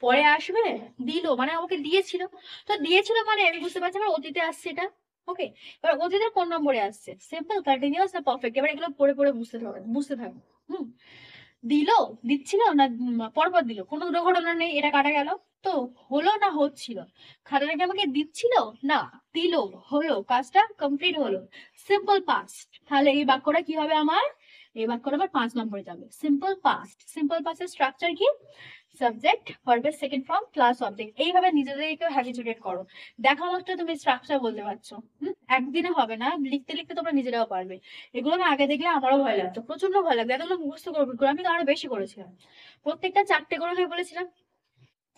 পরে আসবে, দিল মানে আমাকে দিয়েছিল। তো দিয়েছিল মানে আমি বুঝতে পারছি আমার অতীতে আসছে এটা। ওকে, এবার অতীতের কোন নম্বরে আসছে, সিম্পল কন্টিনিউয়াস না পারফেক্ট, এবার এগুলো পড়ে পড়ে বুঝতে থাকবে, বুঝতে থাকবে। হুম, দিল, দিচ্ছিল না পরপর দিল, কোনো দুর্ঘটনা নেই, এটা কাটা গেল। তো হলো না হচ্ছিল, খাতাটা কি আমাকে দিচ্ছিল? না, দিল, হলো, কাজটা কমপ্লিট হলো, সিম্পল পাস্ট। তাহলে এই বাক্যটা কি হবে আমার? এই বাক্যটা আবার 5 নম্বরে যাবে। সিম্পল পাস্ট, সিম্পল পাস্টের স্ট্রাকচার কি? সাবজেক্ট, ভার্বের সেকেন্ড ফর্ম প্লাস অবজেক্ট। এইভাবে নিজেদেরকে হ্যাবিচুয়েট করো, দেখা মাত্র তুমি স্ট্রাকচার বলতে পারছো। একদিনে হবে না, লিখতে লিখতে তোমরা নিজেরাও পারবে। এগুলো আমি আগে দেখলে আমারও ভয় লাগতো, প্রচন্ড ভয় লাগতো, এতগুলো মুখস্থ করবো, আমি তো আরো বেশি করেছিলাম। প্রত্যেকটা 4টে করে হয়ে বলেছিলাম,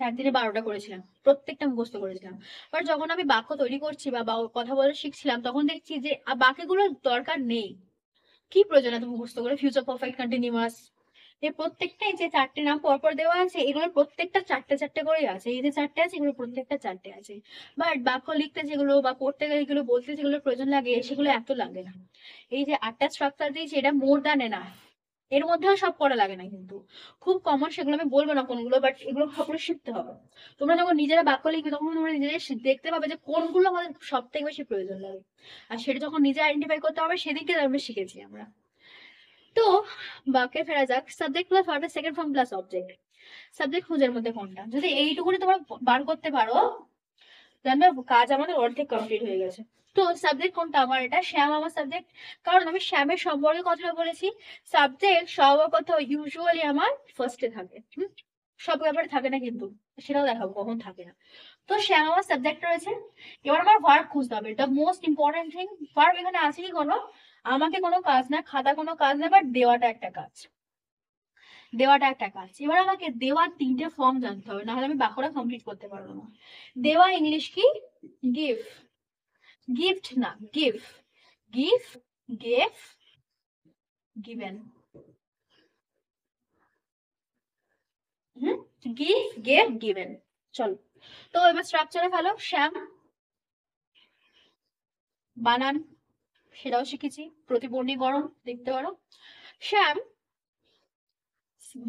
4 দিনে 12টা করেছিলাম, প্রত্যেকটা মুখস্থ করেছিলাম। বাট যখন আমি বাক্য তৈরি করছি বা কথা বলে শিখছিলাম, তখন দেখছি যে বাকিগুলোর দরকার নেই। কি প্রয়োজন এত মুখস্থ করে? ফিউচার পারফেক্ট কন্টিনিউয়াস, এই প্রত্যেকটাই যে 4টে নাম পরপর দেওয়া আছে, এগুলোর প্রত্যেকটা 4টে করেই আছে। এই যে 4টে আছে, এগুলো প্রত্যেকটা 4টে আছে। বাট বাক্য লিখতে যেগুলো বা পড়তে গেলে যেগুলো বলতে যেগুলো প্রয়োজন লাগে, সেগুলো এত লাগে না। এই যে 8টা স্ট্রাকচার দিয়েছি, এটা মোর দ্যান এনাফ। এর মধ্যেও সব করা লাগে না কিন্তু, খুব কমন, সেগুলো আমি বলবো না কোনগুলো, বাট এগুলো সবগুলো শিখতে হবে। তোমরা যখন নিজেরা বাক্য লিখবে, তখন তোমরা নিজেরাই দেখতে পাবে যে কোনগুলো আমাদের সব থেকে বেশি প্রয়োজন লাগে। আর সেটা যখন নিজে আইডেন্টিফাই করতে হবে, সেদিকে আমরা শিখেছি আমরা। তো বাক্যে ফেরা যাক, সাবজেক্ট প্লাস ভার্বের second form plus object. Subject খুঁজের মধ্যে কোনটা, যদি এইটুকুনি তোমরা বার করতে পারো, জানবে কাজ আমাদের অর্ধেক কমপ্লিট হয়ে গেছে। তো সাবজেক্ট কোনটা আমার? এটা শ্যাম আমার সাবজেক্ট, কারণ আমি শ্যামের সম্পর্কে কথা বলেছি। সাবজেক্ট স্বভাবত ইউজুয়ালি আমার ফার্স্টে থাকে, সব ব্যাপারে থাকে না কিন্তু, সেটাও দেখাবো কখন থাকে না। তো শ্যাম আমার সাবজেক্ট রয়েছে। এবার আমার ভার্ব খুঁজতে হবে, the most important thing. Verb এখানে আছে কি কোনো? আমাকে কোনো কাজ না, খাতা কোনো কাজ না, বাট দেওয়াটা একটা কাজ। দেওয়াটা একটা কাজ। এবার আমাকে দেওয়ার 3টে ফর্ম জানতে হবে, নাহলে আমি বাক্যটা কমপ্লিট করতে পারবো না। দেওয়া ইংলিশ কি? গিভ। গিফট না, give. Give, gave, given. Give, gave, given. চলো, তো এবার স্ট্রাকচারে ফেলো। শ্যাম, বানান সেটাও শিখেছি, প্রতিবন্ধীকরণ দেখতে পারো। শ্যাম,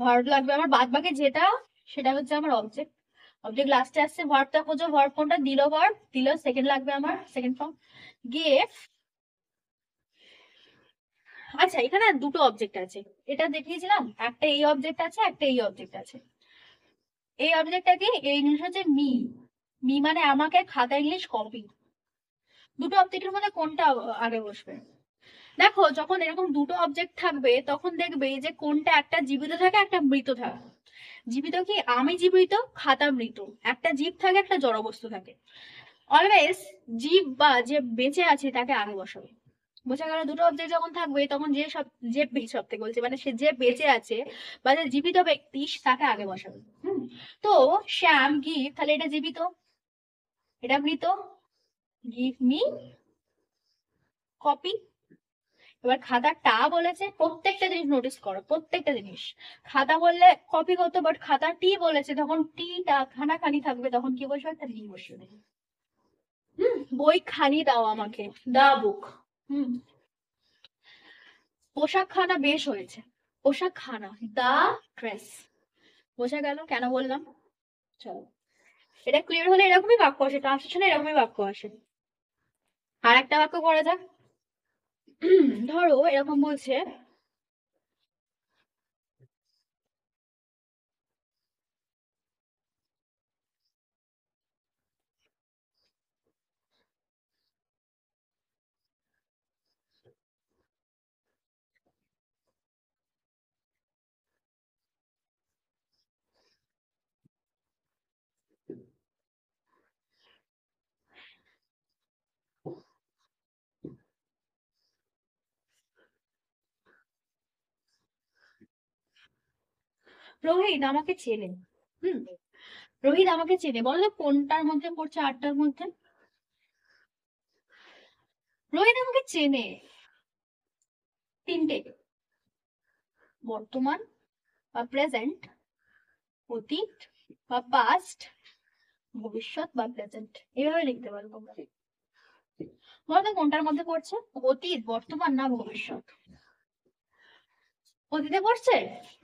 ভার্ব লাগবে আমার, বাদ বাকি যেটা সেটা হচ্ছে আমার অবজেক্ট। অবজেক্ট লাস্টে আসছে, ভার্বটা খোঁজো। ভার্ব কোনটা? দিল, ভার্ব দিল, সেকেন্ড লাগবে আমার, সেকেন্ড ফর্ম। গিভ। আচ্ছা, এখানে দুটো অবজেক্ট আছে, এটা দেখিয়েছিলাম, একটা এই অবজেক্ট আছে, একটা এই অবজেক্ট আছে। এই অবজেক্টটা কি? এই ইংলিশ হচ্ছে মি। মি মানে আমাকে, খাতা ইংলিশ কপি। দুটো অবজেক্টের মধ্যে কোনটা আগে বসবে? দেখো, যখন এরকম দুটো অবজেক্ট থাকবে, তখন দেখবে যে কোনটা, একটা জীবিত থাকে, একটা মৃত থাকে। জীবিত কি? আমি জীবিত, খাতা মৃত। একটা জীব থাকে, একটা জড়বস্তু থাকে। অলওয়েজ জীব বা যে বেঁচে আছে তাকে আগে বসাবে। বোঝা গেল? দুটো অবজেক্ট যখন থাকবে, তখন যে সব থেকে বলছে, মানে সে যে বেঁচে আছে বা যে জীবিত ব্যক্তি, তাকে আগে বসাবে। তো শ্যাম গিভ, তাহলে এটা জীবিত, এটা মৃত। Give me copy. এবার খাতা টা বলেছে, প্রত্যেকটা জিনিস নোটিস করো, প্রত্যেকটা জিনিস। খাতা বললে কপি করতো, বাট খাতা টি বলেছে, তখন টি টা খানাখানি থাকবে, তখন কি বসবে? একটা টি বসবে। বই খানি দাও আমাকে, দা বুক। পোশাক খানা বেশ হয়েছে, পোশাক খানা, দা ড্রেস। বোঝা গেল কেন বললাম? চলো, এটা ক্লিয়ার হলে এরকমই বাক্য আসে, ট্রান্সলেশনে এরকমই বাক্য আসে। আর একটা বাক্য করা যাক। ধরো এরকম বলছে, রোহিত আমাকে চেনে। হুম, রোহিত আমাকে চেনে, বলো কোনটার মধ্যে পড়ছে? 8টার মধ্যে। রোহিত আমাকে চেনে। 3টে, বর্তমান বা প্রেজেন্ট, অতীত বা পাস্ট, ভবিষ্যৎ বা প্রেজেন্ট। এভাবে লিখতে পারো তোমরা। বলো তো কোনটার মধ্যে পড়ছে? অতীত, বর্তমান না ভবিষ্যৎ? অতীতে পড়ছে।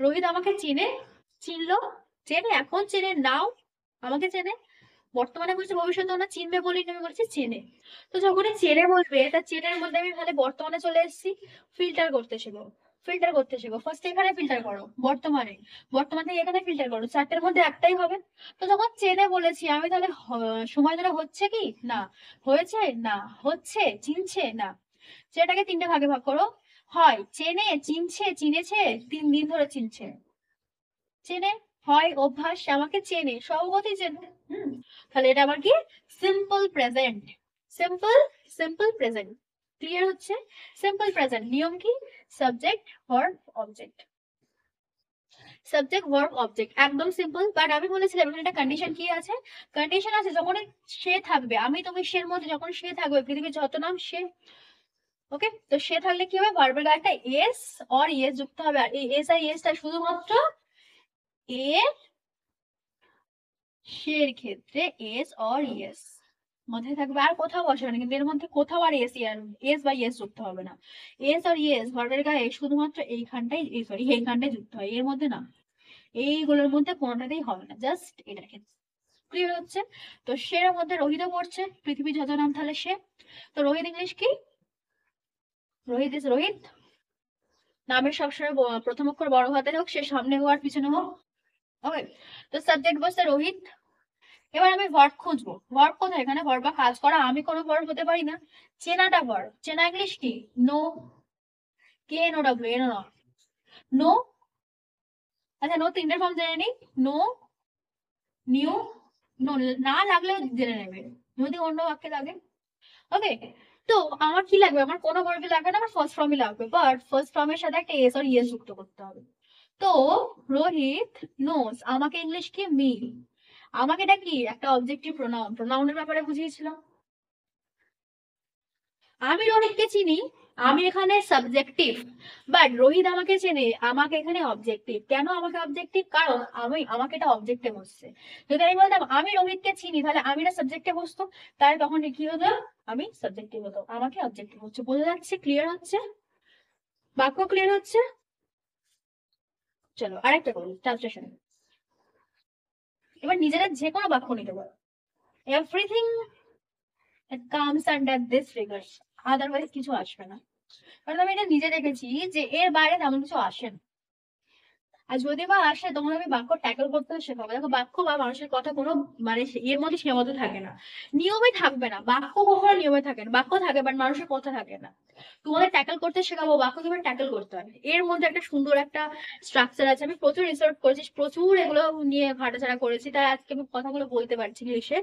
রোহিত আমাকে চিনে, চিনলো, চেনে, এখন চেনে নাও, আমাকে চেনে। বর্তমানে বলছে, ভবিষ্যতে না চিনবে বলিনি, আমি বলছি চেনে। তো যখনই চেনে বলবে, তা চেনের মধ্যে আমি তাহলে বর্তমানে চলে এসেছি, ফিল্টার করতে শিখবো। ফিল্টার করতে শেখো। ফার্স্ট এখানে ফিল্টার করো, বর্তমানে, বর্তমান থেকে এখানে ফিল্টার করো, চারটের মধ্যে একটাই হবে। তো যখন চেনে বলেছি আমি, তাহলে সময় ধরে হচ্ছে কি না, হয়েছে না, হচ্ছে, চিনছে না, সেটাকে তিনটে ভাগে ভাগ করো। হয় চেনে, চিনছে, চিনেছে, 3 দিন ধরে চিনছে। চেনে, হয় অভ্যাস, আমাকে চেনে, স্বভাবতই চেনে। তাহলে এটা আবার কি, simple present. Simple, simple present. Clear হচ্ছে? সিম্পল প্রেজেন্ট নিয়ম কি, subject verb object, subject verb object, একদম সিম্পল। বাট আমি বলেছিলাম এখানে একটা কন্ডিশন কি আছে, কন্ডিশন আছে যখন সে থাকবে, আমি তুমি সের মধ্যে যখন সে থাকবে, পৃথিবীর যত নাম সে। ওকে, তো সে থাকলে কি হবে, ভার্বের গায়ে একটা এস অর ইএস যুক্ত হবে। আর এই এস আর ইএসটা শুধুমাত্র এ সের ক্ষেত্রে এস অর ইএস মাথায় থাকবে, আর কোথাও বসবে না। কিন্তু এর মধ্যে কোথাও আর এস বা ইএস যুক্ত হবে না। এস আর ইএস ভার্বের গায়ে শুধুমাত্র এইখানটাই, সরি এইখানটাই যুক্ত হয়, এর মধ্যে না। এইগুলোর মধ্যে কোনোটাতেই হবে না, জাস্ট এটার ক্ষেত্রে। ক্লিয়ার হচ্ছে? তো সের মধ্যে রোহিত পড়ছে, পৃথিবীর যত নাম তাহলে সে। তো রোহিত ইংলিশ কি, রোহিত ইজ রোহিত। নামের সবসময় প্রথম অক্ষর বড় হাতের হোক, সে সামনে হোক আর পিছনে হোক। ওকে, তো সাবজেক্ট বসছে রোহিত। এবার আমি ভার্ব খুঁজবো। ভার্ব কোথায়, এখানে ভার্ব বা কাজ করা, আমি কোনো ভার্ব হতে পারি না। চেনাটা ভার্ব, চেনা ইংলিশ কি, নো, কে নো ডাব্লিউ, এনো না, নো। আচ্ছা, নো তিনটে ফর্ম জেনে নিই, নো, নিউ, নো। না লাগলেও জেনে নেবে যদি অন্য বাক্যে লাগে। ওকে, তো আমার কি লাগবে, আমার কোনো ভার্বই লাগবে না, আমার ফার্স্ট ফর্মই লাগবে। বাট ফার্স্ট ফর্মের সাথে একটা এস আর ইএস যুক্ত করতে হবে। তো রোহিত নোস, আমাকে ইংলিশ কি, মি। আমাকে এটা কি, একটা অবজেক্টিভ প্রোনাউন, প্রোনাউনের ব্যাপারে বুঝিয়েছিলাম। আমি রোহিতকে চিনি, আমি এখানে সাবজেক্টিভ। বাট রোহিত আমাকে চেনে, আমাকে এখানে অবজেক্টিভ। কেন আমাকে অবজেক্টিভ, কারণ আমাকে এটা অবজেক্টে বসছে। যদি আমি বলতাম আমি রোহিতকে চিনি, তাহলে আমি এটা সাবজেক্টে বসতো, তাহলে তখন কি হতো, আমি সাবজেক্টিভ হতো, আমাকে অবজেক্টিভ হচ্ছে। বোঝা যাচ্ছে? ক্লিয়ার হচ্ছে? বাক্য ক্লিয়ার হচ্ছে? চলো আরেকটা করি, ট্রান্সলেশন। এবার নিজেরা যে কোনো বাক্য নিতে পারো, everything comes under this figures, otherwise কিছু আসবে না। কারণ আমি এটা নিজে দেখেছি যে এর বাইরে তেমন কিছু আসে না। আর যদি বা আসে, তখন আমি বাক্য ট্যাকল করতে শেখাবো। দেখো, বাক্য বা মানুষের কথা কোনো মানে এর মধ্যে সীমাবদ্ধ থাকে না, নিয়মে থাকবে না। বাক্য কখনো নিয়মে থাকে না, বাক্য থাকে বাট মানুষের কথা থাকে না। তোমাদের ট্যাকল করতে শেখাবো, বাক্য কিভাবে ট্যাকল করতে হয়, এর মধ্যে একটা সুন্দর একটা স্ট্রাকচার আছে। আমি প্রচুর রিসার্চ করেছি, প্রচুর এগুলো নিয়ে ঘাটাছাড়া করেছি, তাই আজকে আমি কথাগুলো বলতে পারছি ইংলিশে।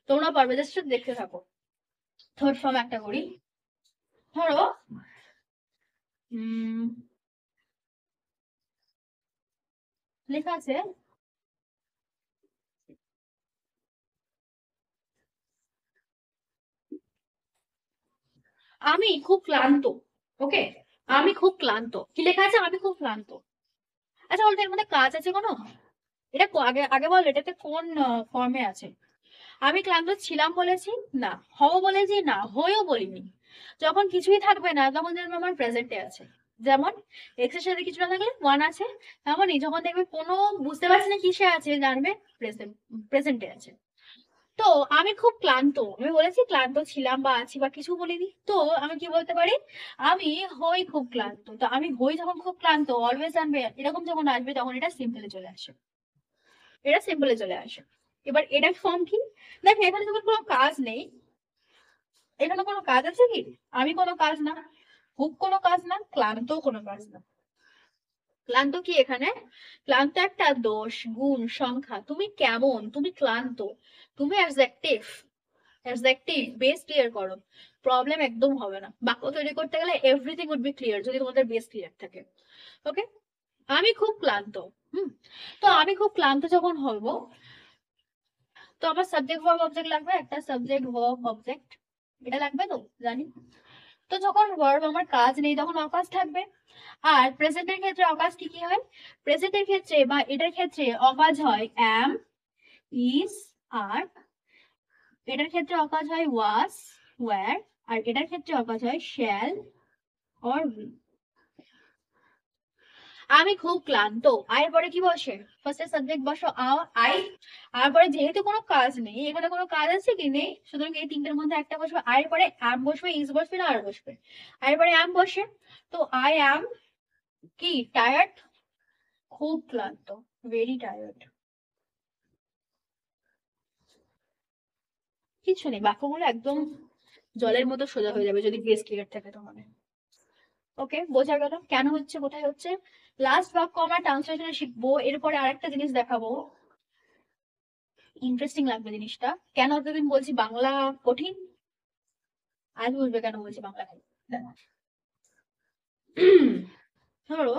তোমরা পারবে, জাস্ট দেখতে থাকো। থার্ড ফর্ম একটা করি। ধরো উম লেখা আছে, আমি খুব ক্লান্ত। ওকে, আমি খুব ক্লান্ত, কি লেখা আছে, আমি খুব ক্লান্ত। আচ্ছা বলতো, এর মধ্যে কাজ আছে কোনো? এটা আগে আগে বল, এটাতে কোন ফর্মে আছে? আমি ক্লান্ত ছিলাম বলেছি না, হব বলেছি না, হয়েও বলিনি। যখন কিছুই থাকবে না, তখন যেমন আমার প্রেজেন্টে আছে। যেমন এক্স এর সাথে কিছু না থাকলে ওয়ান আছে, তেমনই যখন দেখবে কোনো বুঝতে পারছি না কিসে আছে, জানবে প্রেজেন্টে আছে। তো আমি খুব ক্লান্ত, আমি বলেছি ক্লান্ত ছিলাম বা আছি বা কিছু বলিনি। তো আমি কি বলতে পারি, আমি হই খুব ক্লান্ত। তো আমি হই যখন খুব ক্লান্ত, অলওয়েজ আনবে এরকম যখন আসবে, তখন এটা সিম্পলে চলে আসে, এটা সিম্পলে চলে আসে। এবার এটার ফর্ম কি, দেখো এখানে যখন কোনো কাজ নেই, এখানে কোনো কাজ আছে কি, আমি কোনো কাজ না, খুব কোনো কাজ না, ক্লান্ত কোনো কাজ না। ক্লান্ত কি এখানে, ক্লান্ত একটা দোষ, গুণ, সংখ্যা। তুমি কেমন, তুমি ক্লান্ত, তুমি অ্যাডজেক্টিভ, অ্যাডজেক্টিভ বেস ক্লিয়ার করো, প্রবলেম একদম হবে না। বাক্য তৈরি করতে গেলে এভরিথিং উড বি ক্লিয়ার যদি তোমাদের বেস ক্লিয়ার থাকে। ওকে, আমি খুব ক্লান্ত। হুম, তো আমি খুব ক্লান্ত যখন হব, তো আমার সাবজেক্ট ভার্ব অবজেক্ট লাগবে, একটা সাবজেক্ট ভার্ব অবজেক্ট, এটা লাগবে তো জানি। তো যখন ভার্ব আমার কাজ নেই, তখন অকাজ থাকবে। আর প্রেজেন্টের ক্ষেত্রে অকাজ কি কি হয়, প্রেজেন্টের ক্ষেত্রে বা এটার ক্ষেত্রে অকাজ হয় অ্যাম, ইজ, আর। এটার ক্ষেত্রে অকাজ হয় ওয়াজ, ওয়্যার। আর এটার ক্ষেত্রে অকাজ হয় শ্যাল অর উইল। আমি খুব ক্লান্ত, আয়ের পরে কি বসে, ফার্স্টে সাবজেক্ট বসো আই। আর পরে যেহেতু কোনো কাজ নেই, এখানে কোনো কাজ আছে কি, নেই, সুতরাং এই তিনটের মধ্যে একটা বসবে। আয়ের পরে অ্যাম বসবে, ইজ বসবে না আর বসবে, আয়ের পরে অ্যাম বসে। তো আই অ্যাম কি টায়ার্ড? খুব ক্লান্ত, ভেরি টায়ার্ড। কিছু নেই, বাক্যগুলো একদম জলের মতো সোজা হয়ে যাবে যদি বেস ক্লিয়ার থাকে তোমার। ওকে, বোঝা গেল কেন হচ্ছে, কোথায় হচ্ছে। লাস্ট বাক্য আমরা ট্রান্সলেশনে শিখবো, এরপরে আরেকটা জিনিস দেখাবো, ইন্টারেস্টিং লাগবে জিনিসটা। কেন এতদিন বলছি বাংলা কঠিন, আজ বুঝবে কেন বলছি বাংলা কঠিন। ধরো,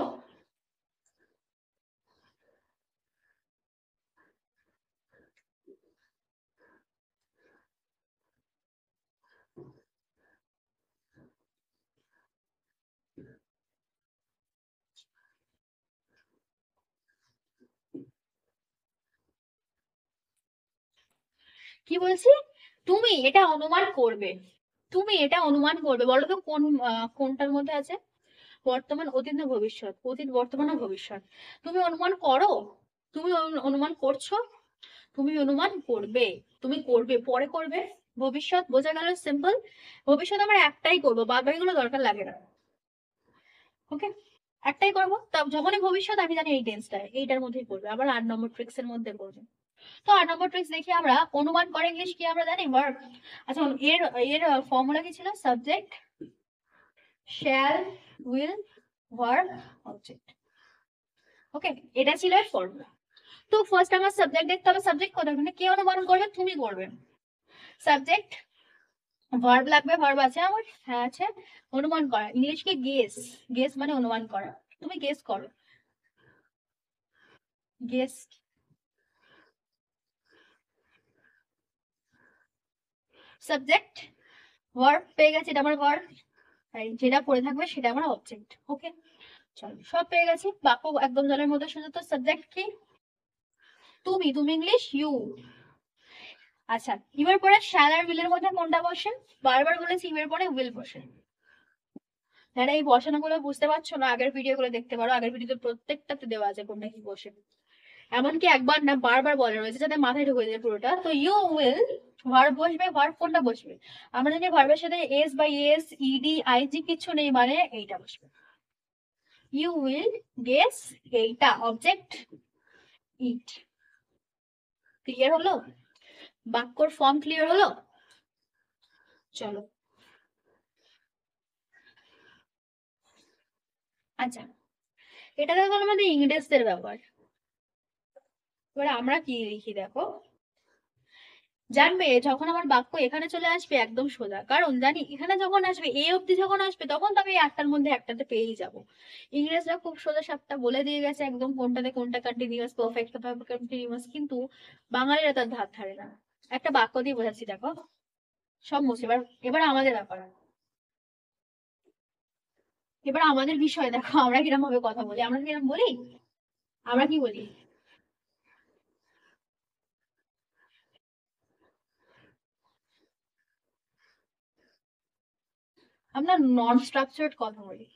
কি বলছি, তুমি এটা অনুমান করবে, তুমি এটা অনুমান করবে, বলো তো কোন কোনটার মধ্যে আছে, বর্তমান, অতীত না ভবিষ্যৎ, অতীত বর্তমান না ভবিষ্যৎ। তুমি অনুমান করো, তুমি অনুমান করছো, তুমি অনুমান করবে, তুমি করবে, পরে করবে। ভবিষ্যৎ বোঝা গেল, সিম্পল। ভবিষ্যৎ আমরা একটাই করবো, বাদ বাকিগুলো দরকার লাগে না। ওকে, একটাই করবো, তা যখনই ভবিষ্যৎ আমি জানি এই টেন্সটা এইটার মধ্যেই পড়বে, আবার 8 নম্বর ট্রিক্স এর মধ্যে পড়বে। তো 8 নম্বর ট্রিক্স দেখি আমরা, অনুমান করে ইংলিশ কি আমরা জানি, ভার্ব। আচ্ছা, এর এর ফর্মুলা কি ছিল, subject, shall, will, verb, object. Okay, এটা ছিল এর ফর্মুলা। তো ফার্স্ট আমার সাবজেক্ট দেখতে হবে, সাবজেক্ট কোথায়, মানে কে অনুমান করবে, তুমি করবে। সাবজেক্ট, ভার্ব লাগবে, ভার্ব আছে আমার, হ্যাঁ আছে। অনুমান করা, ইংলিশ কি গেস, গেস মানে অনুমান করা, তুমি গেস করো, গেস। সাবজেক্ট, ভার্ব পেয়ে গেছি, এটা আমার ভার্ব, যেটা পড়ে থাকবে সেটা আমার অবজেক্ট। ওকে, চলো সব পেয়ে গেছি, বাক্য একদম জলের মধ্যে সোজা। তো সাবজেক্ট কি, তুমি, তুমি ইংলিশ ইউ। আচ্ছা, এবার পরে শ্যাল আর উইলের মধ্যে কোনটা বসে, বারবার বলেছি এবার পরে উইল বসে। যারা এই বসানোগুলো বুঝতে পারছো না, আগের ভিডিও গুলো দেখতে পারো, আগের ভিডিওতে প্রত্যেকটাতে দেওয়া আছে কোনটা কি বসে। এমনকি একবার না বারবার বলা রয়েছে যাতে মাথায় ঢুকে যায় পুরোটা। তো ইউ উইল, ভার্ব বসবে, ভার্ব কোনটা বসবে, আমরা জানি ভার্বের সাথে এস বা এস, ইডি, আইজি কিছু নেই, মানে এইটা বসবে, ইউ উইল গেস, এইটা অবজেক্ট, ইট। ক্লিয়ার হলো, বাক্যর ফর্ম ক্লিয়ার হলো। চলো, আচ্ছা, এটা তো হলো আমাদের ইংরেজদের ব্যাপার। এবার আমরা কি লিখি দেখো, জানবে যখন আমার বাক্য এখানে চলে আসবে একদম সোজা, কারণ জানি এখানে যখন আসবে, এ অব্দি যখন আসবে, তখন তো আমি এই 8টার মধ্যে একটাতে পেয়েই যাব। ইংরেজরা খুব সোজা সাপটা বলে দিয়ে গেছে একদম, কোনটাতে কোনটা কন্টিনিউয়াস, পারফেক্ট, কন্টিনিউয়াস, কিন্তু বাঙালিরা তার ধার ধারে না। একটা বাক্য দিয়ে বোঝাচ্ছি দেখো, সব মুছে। এবার এবার আমাদের ব্যাপার, এবার আমাদের বিষয় দেখো, আমরা কিরকম ভাবে কথা বলি, আমরা কিরকম বলি, আমরা কি বলি, আমরা নন স্ট্রাকচার্ড কথা বলি,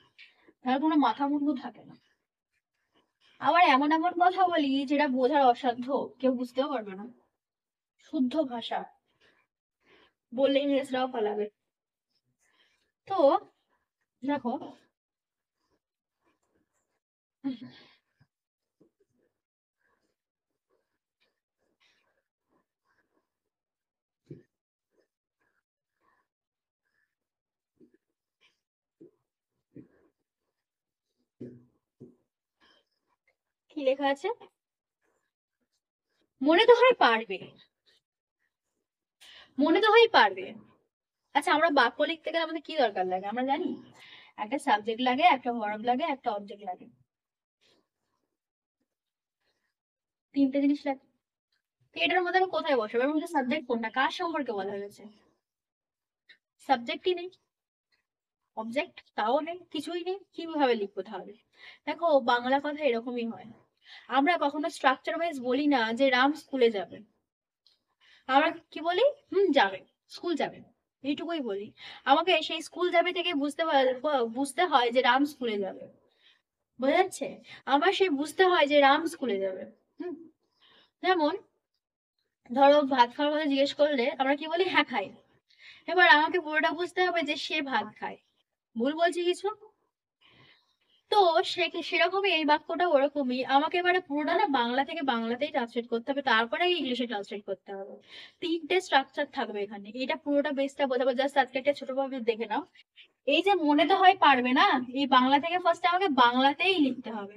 তার কোনো মাথা মুন্ডু থাকে না। আবার এমন এমন কথা বলি যেটা বোঝার অসাধ্য, কেউ বুঝতেও পারবে না, শুদ্ধ ভাষা, বললে ইংরেজরাও পালাবে। তো দেখো, কি লেখা আছে, মনে তো হয় পারবে, মনে তো হয় পারবে। আচ্ছা, আমরা বাক্য লিখতে গেলে আমাদের কি দরকার লাগে আমরা জানি, একটা সাবজেক্ট লাগে, একটা ভার্ব লাগে, একটা অবজেক্ট লাগে, তিনটে জিনিস লাগে। তো এটার মধ্যে আমি কোথায় বসাবো, এর মধ্যে সাবজেক্ট কোনটা, কার সম্পর্কে বলা হয়েছে, সাবজেক্টই নেই, অবজেক্ট তাও নেই, কিছুই নেই, কিভাবে লিখবো তাহলে। দেখো, বাংলা কথা এরকমই হয়, আমরা কখনো স্ট্রাকচার ওয়াইজ বলি না যে রাম স্কুলে যাবে, আমরা কি বলি, যাবে, স্কুল যাবে, এইটুকুই বলি। আমাকে সেই স্কুল যাবে থেকে বুঝতে হয় যে রাম স্কুলে যাবে, বোঝা যাচ্ছে, আমার সেই বুঝতে হয় যে রাম স্কুলে যাবে। হুম, যেমন ধরো ভাত খাওয়ার কথা জিজ্ঞেস করলে আমরা কি বলি, হ্যাঁ খাই। এবার আমাকে পুরোটা বুঝতে হবে যে সে ভাত খায়, ভুল বলছি কিছু, তো সেরকমই এই বাক্যটা ওরকমই, আমাকে এবারে পুরোটা না বাংলা থেকে বাংলাতেই ট্রান্সলেট করতে হবে, তারপরে ইংলিশে ট্রান্সলেট করতে হবে। তিনটে স্ট্রাকচার থাকবে এখানে, এটা পুরোটা বেসটা বোঝাবো। জাস্ট আজকে একটা ছোটভাবে দেখে নাও। এই যে মনে তো হয় পারবে না, এই বাংলা থেকে ফার্স্টে আমাকে বাংলাতেই লিখতে হবে।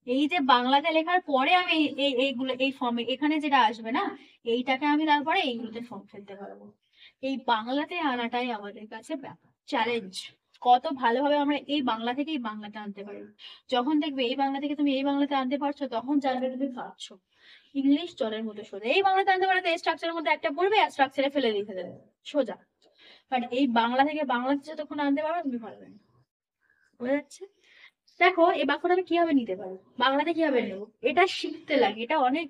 এই যে বাংলাতে লেখার পরে আমি এইগুলো এই ফর্মে এখানে যেটা আসবে না, এইটাকে আমি তারপরে এইগুলোতে ফর্ম ফেলতে পারবো। এই বাংলাতে আনাটাই আমাদের কাছে চ্যালেঞ্জ। কত ভালোভাবে আমরা এই বাংলা থেকে এই বাংলাতে আনতে পারি। যখন দেখবে এই বাংলা থেকে তুমি এই বাংলাতে আনতে পারছো, তখন জানবে তুমি পারছো। ইংলিশ জলের মতো সোজা, এই বাংলাতে আনতে পারলে এই স্ট্রাকচারের মধ্যে একটা পড়বে আর স্ট্রাকচারে ফেলে লিখে দেবে, সোজা। বাট এই বাংলা থেকে বাংলাতে যতক্ষণ আনতে পারবে তুমি পারবে না। বোঝা যাচ্ছে? দেখো এই বাক্যটা আমি কিভাবে নিতে পারবো, বাংলাতে কিভাবে নেবো, এটা শিখতে লাগে, এটা অনেক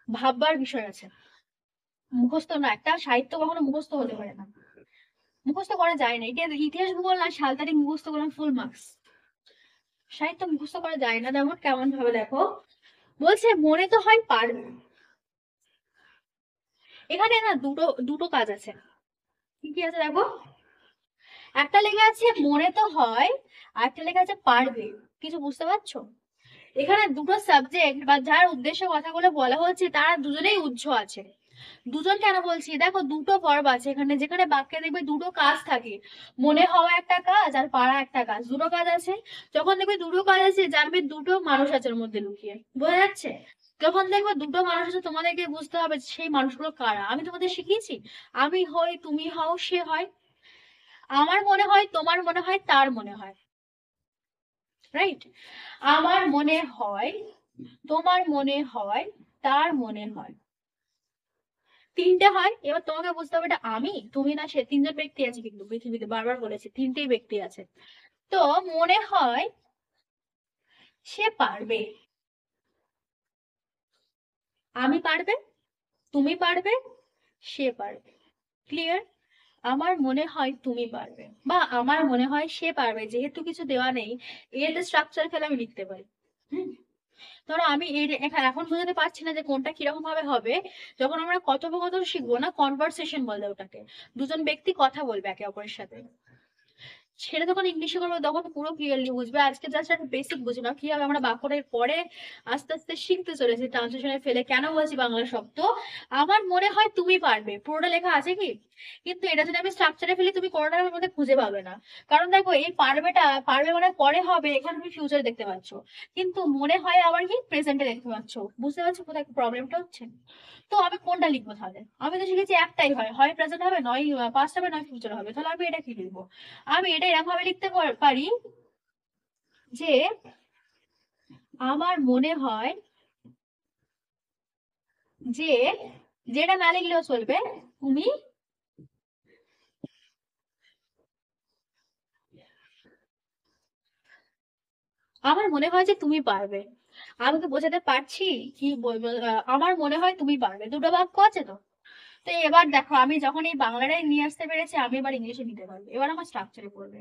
ভাববার বিষয় আছে। মুখস্থ না, একটা সাহিত্য কখনো মুখস্থ হতে পারে না, মুখস্থ করা যায় না। এটা ইতিহাস ভূগোল না সাল তারিখ মুখস্থ করলাম ফুল মার্কস, সাহিত্য মুখস্থ করা যায় না। যেমন কেমন ভাবে দেখো, বলছে মনে তো হয় পারবে। এখানে না দুটো দুটো কাজ আছে। কি কি আছে দেখো, একটা লেখা আছে মনে তো হয়, আর একটা লেখা আছে পারবে। কিছু বুঝতে পারছো? এখানে দুটো সাবজেক্ট বা যার উদ্দেশ্যে কথাগুলো বলা হচ্ছে তারা দুজনেই উজ্জ্ব আছে। দুজন কেন বলছি, দেখো দুটো ভার্ব আছে এখানে, যেখানে বাক্যে দেখবে দুটো কাজ থাকে। মনে হওয়া একটা কাজ আর পারা একটা কাজ, দুটো কাজ আছে। যখন দেখবে দুটো কাজ আছে, জানবে দুটো মানুষ আছে ওর মধ্যে লুকিয়ে। বোঝা যাচ্ছে? যখন দেখবে দুটো মানুষ আছে, তোমাদেরকে বুঝতে হবে সেই মানুষগুলো কারা। আমি তোমাদের শিখিয়েছি, আমি হই, তুমি হও, সে হয়। আমার মনে হয়, তোমার মনে হয়, তার মনে হয়। রাইট? আমার মনে হয়, তোমার মনে হয়, তার মনে হয়। তিনটে হয়। এবার তোমাকে বুঝতে হবে এটা আমি, তুমি না সে। তিনজন ব্যক্তি আছে কিন্তু পৃথিবীতে, বারবার বলেছি তিনটেই ব্যক্তি আছে। তো মনে হয় সে পারবে, আমি পারবে, তুমি পারবে, সে পারবে। ক্লিয়ার? আমার মনে হয় তুমি পারবে, বা আমার মনে হয় সে পারবে, যেহেতু কিছু দেওয়া নেই, এর স্ট্রাকচার ফেলে আমি লিখতে পারি। হুম। ধরো আমি এখন বোঝাতে পারছি না যে কোনটা কিরকম ভাবে হবে। যখন আমরা কথোপকথন শিখবো না, কনভারসেশন বলে ওটাকে, দুজন ব্যক্তি কথা বলবে একে অপরের সাথে, সেটা যখন ইংলিশে করবো তখন পুরো ক্লিয়ারলি বুঝবে। আজকে জাস্ট একটা বেসিক বুঝি না, কিভাবে আমরা বাক্যটার পরে আস্তে আস্তে শিখতে চলেছি ট্রান্সলেশনে ফেলে। কেন বলছি বাংলা শব্দ, আমার মনে হয় তুমি পারবে, পুরোটা লেখা আছে কি, কিন্তু এটা যদি আমি স্ট্রাকচারে ফেলি তুমি কোনোটার মধ্যে খুঁজে পাবে না। কারণ দেখো এই পারবেটা, পারবে মানে পরে হবে, এখানে তুমি ফিউচার দেখতে পাচ্ছ, কিন্তু মনে হয় আবার কি প্রেজেন্টে দেখতে পাচ্ছ। বুঝতে পারছো কোথায় প্রবলেমটা হচ্ছে? তো আমি কোনটা লিখবো তাহলে? আমি তো শিখেছি একটাই হয়, হয় প্রেজেন্ট হবে, নয় পাস্ট হবে, নয় ফিউচার হবে। তাহলে আমি এটা কি লিখবো? আমি এটা এরকম ভাবে লিখতে পারি যে আমার মনে হয় যে, যেটা না লিখলেও চলবে, তুমি আমার মনে হয় যে তুমি পারবে। আমি তো বোঝাতে পারছি কি বলবো, আমার মনে হয় তুমি পারবে, দুটো বাক্য আছে তো। তো এবার দেখো আমি যখন এই বাংলাটাই নিয়ে আসতে পেরেছি, আমি এবার ইংলিশে নিতে পারবো। এবার আমার স্ট্রাকচারে পড়বে,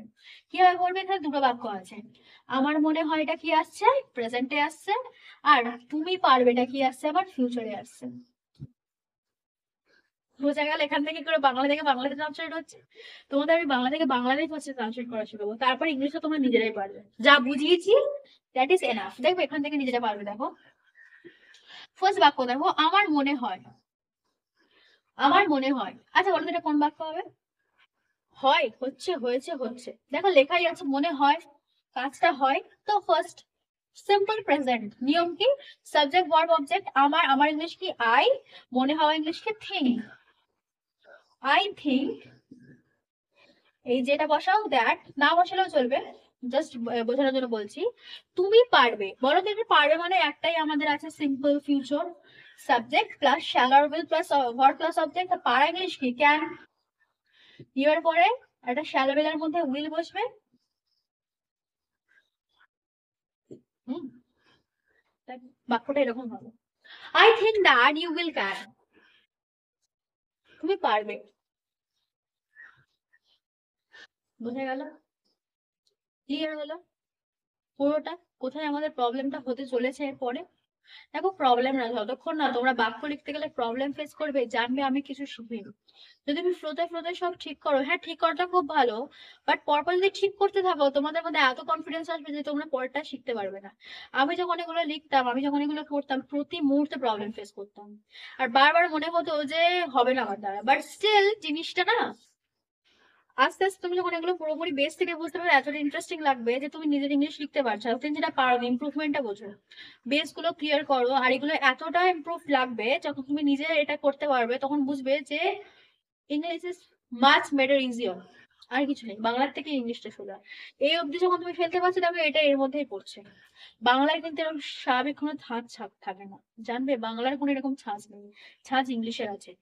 কিভাবে পড়বে, এখানে দুটো বাক্য আছে। আমার মনে হয় এটা কি আসছে, প্রেজেন্টে আসছে। আর তুমি পারবে এটা কি আসছে, আবার ফিউচারে আসছে। বোঝা গেল এখান থেকে করে বাংলা থেকে বাংলাতে ট্রান্সলেট হচ্ছে। তোমাদের আমি বাংলা থেকে বাংলাতেই ফার্স্টে ট্রান্সলেট করা শিখাবো, তারপর ইংলিশে তোমরা নিজেরাই পারবে। যা বুঝিয়েছি দ্যাট ইজ এনাফ। দেখো এখান থেকে নিজেরা পারবে। দেখো ফার্স্ট বাক্য দেখো, আমার মনে হয়, আমার মনে হয়। আচ্ছা বলো তো এটা কোন বাক্য হবে? হয়, হচ্ছে, হয়েছে, হচ্ছে। দেখো লেখাই আছে মনে হয়, কাজটা হয়। তো ফার্স্ট সিম্পল প্রেজেন্ট নিয়ম কি, সাবজেক্ট ভার্ব অবজেক্ট। আমার, আমার ইংলিশ কি আই, মনে হওয়া ইংলিশ কি থিঙ্ক, আই থিঙ্ক। এই যেটা বসাও দ্যাট, না বসালেও চলবে, জাস্ট বোঝানোর জন্য বলছি। তুমি পারবে, বলো তো এটা পারবে মানে একটাই আমাদের আছে, simple future, subject plus shall or will plus verb plus object. পারা ইংলিশ কি ক্যান, ইউর পরে একটা শ্যাল উইল এর মধ্যে উইল বসবে। হুম, বাক্যটা এরকম হবে, I think that you will can, তুমি পারবে। বোঝা গেল? ক্লিয়ার হলো পুরোটা, কোথায় আমাদের প্রবলেমটা হতে চলেছে এরপরে? দেখো, প্রবলেম না, যতক্ষণ না তোমরা বাক্য লিখতে গেলে প্রবলেম ফেস করবে, জানবে আমি কিছু শিখিনি। যদি তুমি ফ্লোতে ফ্লোতে সব ঠিক করো, হ্যাঁ ঠিক করাটা খুব ভালো, বাট পরপর যদি ঠিক করতে থাকো তোমাদের মধ্যে এত কনফিডেন্স আসবে যে তোমরা পরেরটা শিখতে পারবে না। আমি যখন এগুলো লিখতাম, আমি যখন এগুলো করতাম, প্রতি মুহূর্তে প্রবলেম ফেস করতাম। আর বারবার মনে হতো যে হবে না আমার দ্বারা, বাট স্টিল জিনিসটা না, আস্তে আস্তে তুমি যখন এগুলো পুরোপুরি বেস থেকে বুঝতে পারবে, এতটা ইন্টারেস্টিং লাগবে যে তুমি নিজের ইংলিশ লিখতে পারছো। আর তুমি যেটা পারো ইমপ্রুভমেন্টটা বোঝো, বেস গুলো ক্লিয়ার করো, আর এগুলো এতটা ইমপ্রুভ লাগবে যখন তুমি নিজে এটা করতে পারবে, তখন বুঝবে যে English is much better easier. আর কিছু নেই, বাংলার থেকে ইংলিশটা সোজা। এই অবধি যখন তুমি ফেলতে পারছো, তবে এটা এর মধ্যেই পড়ছে। বাংলায় কিন্তু এরকম স্বাভাবিক কোনো ছাঁচ ছাপ থাকে না, জানবে বাংলার কোনো এরকম ছাঁচ নেই। ছাঁচ ইংলিশের আছে।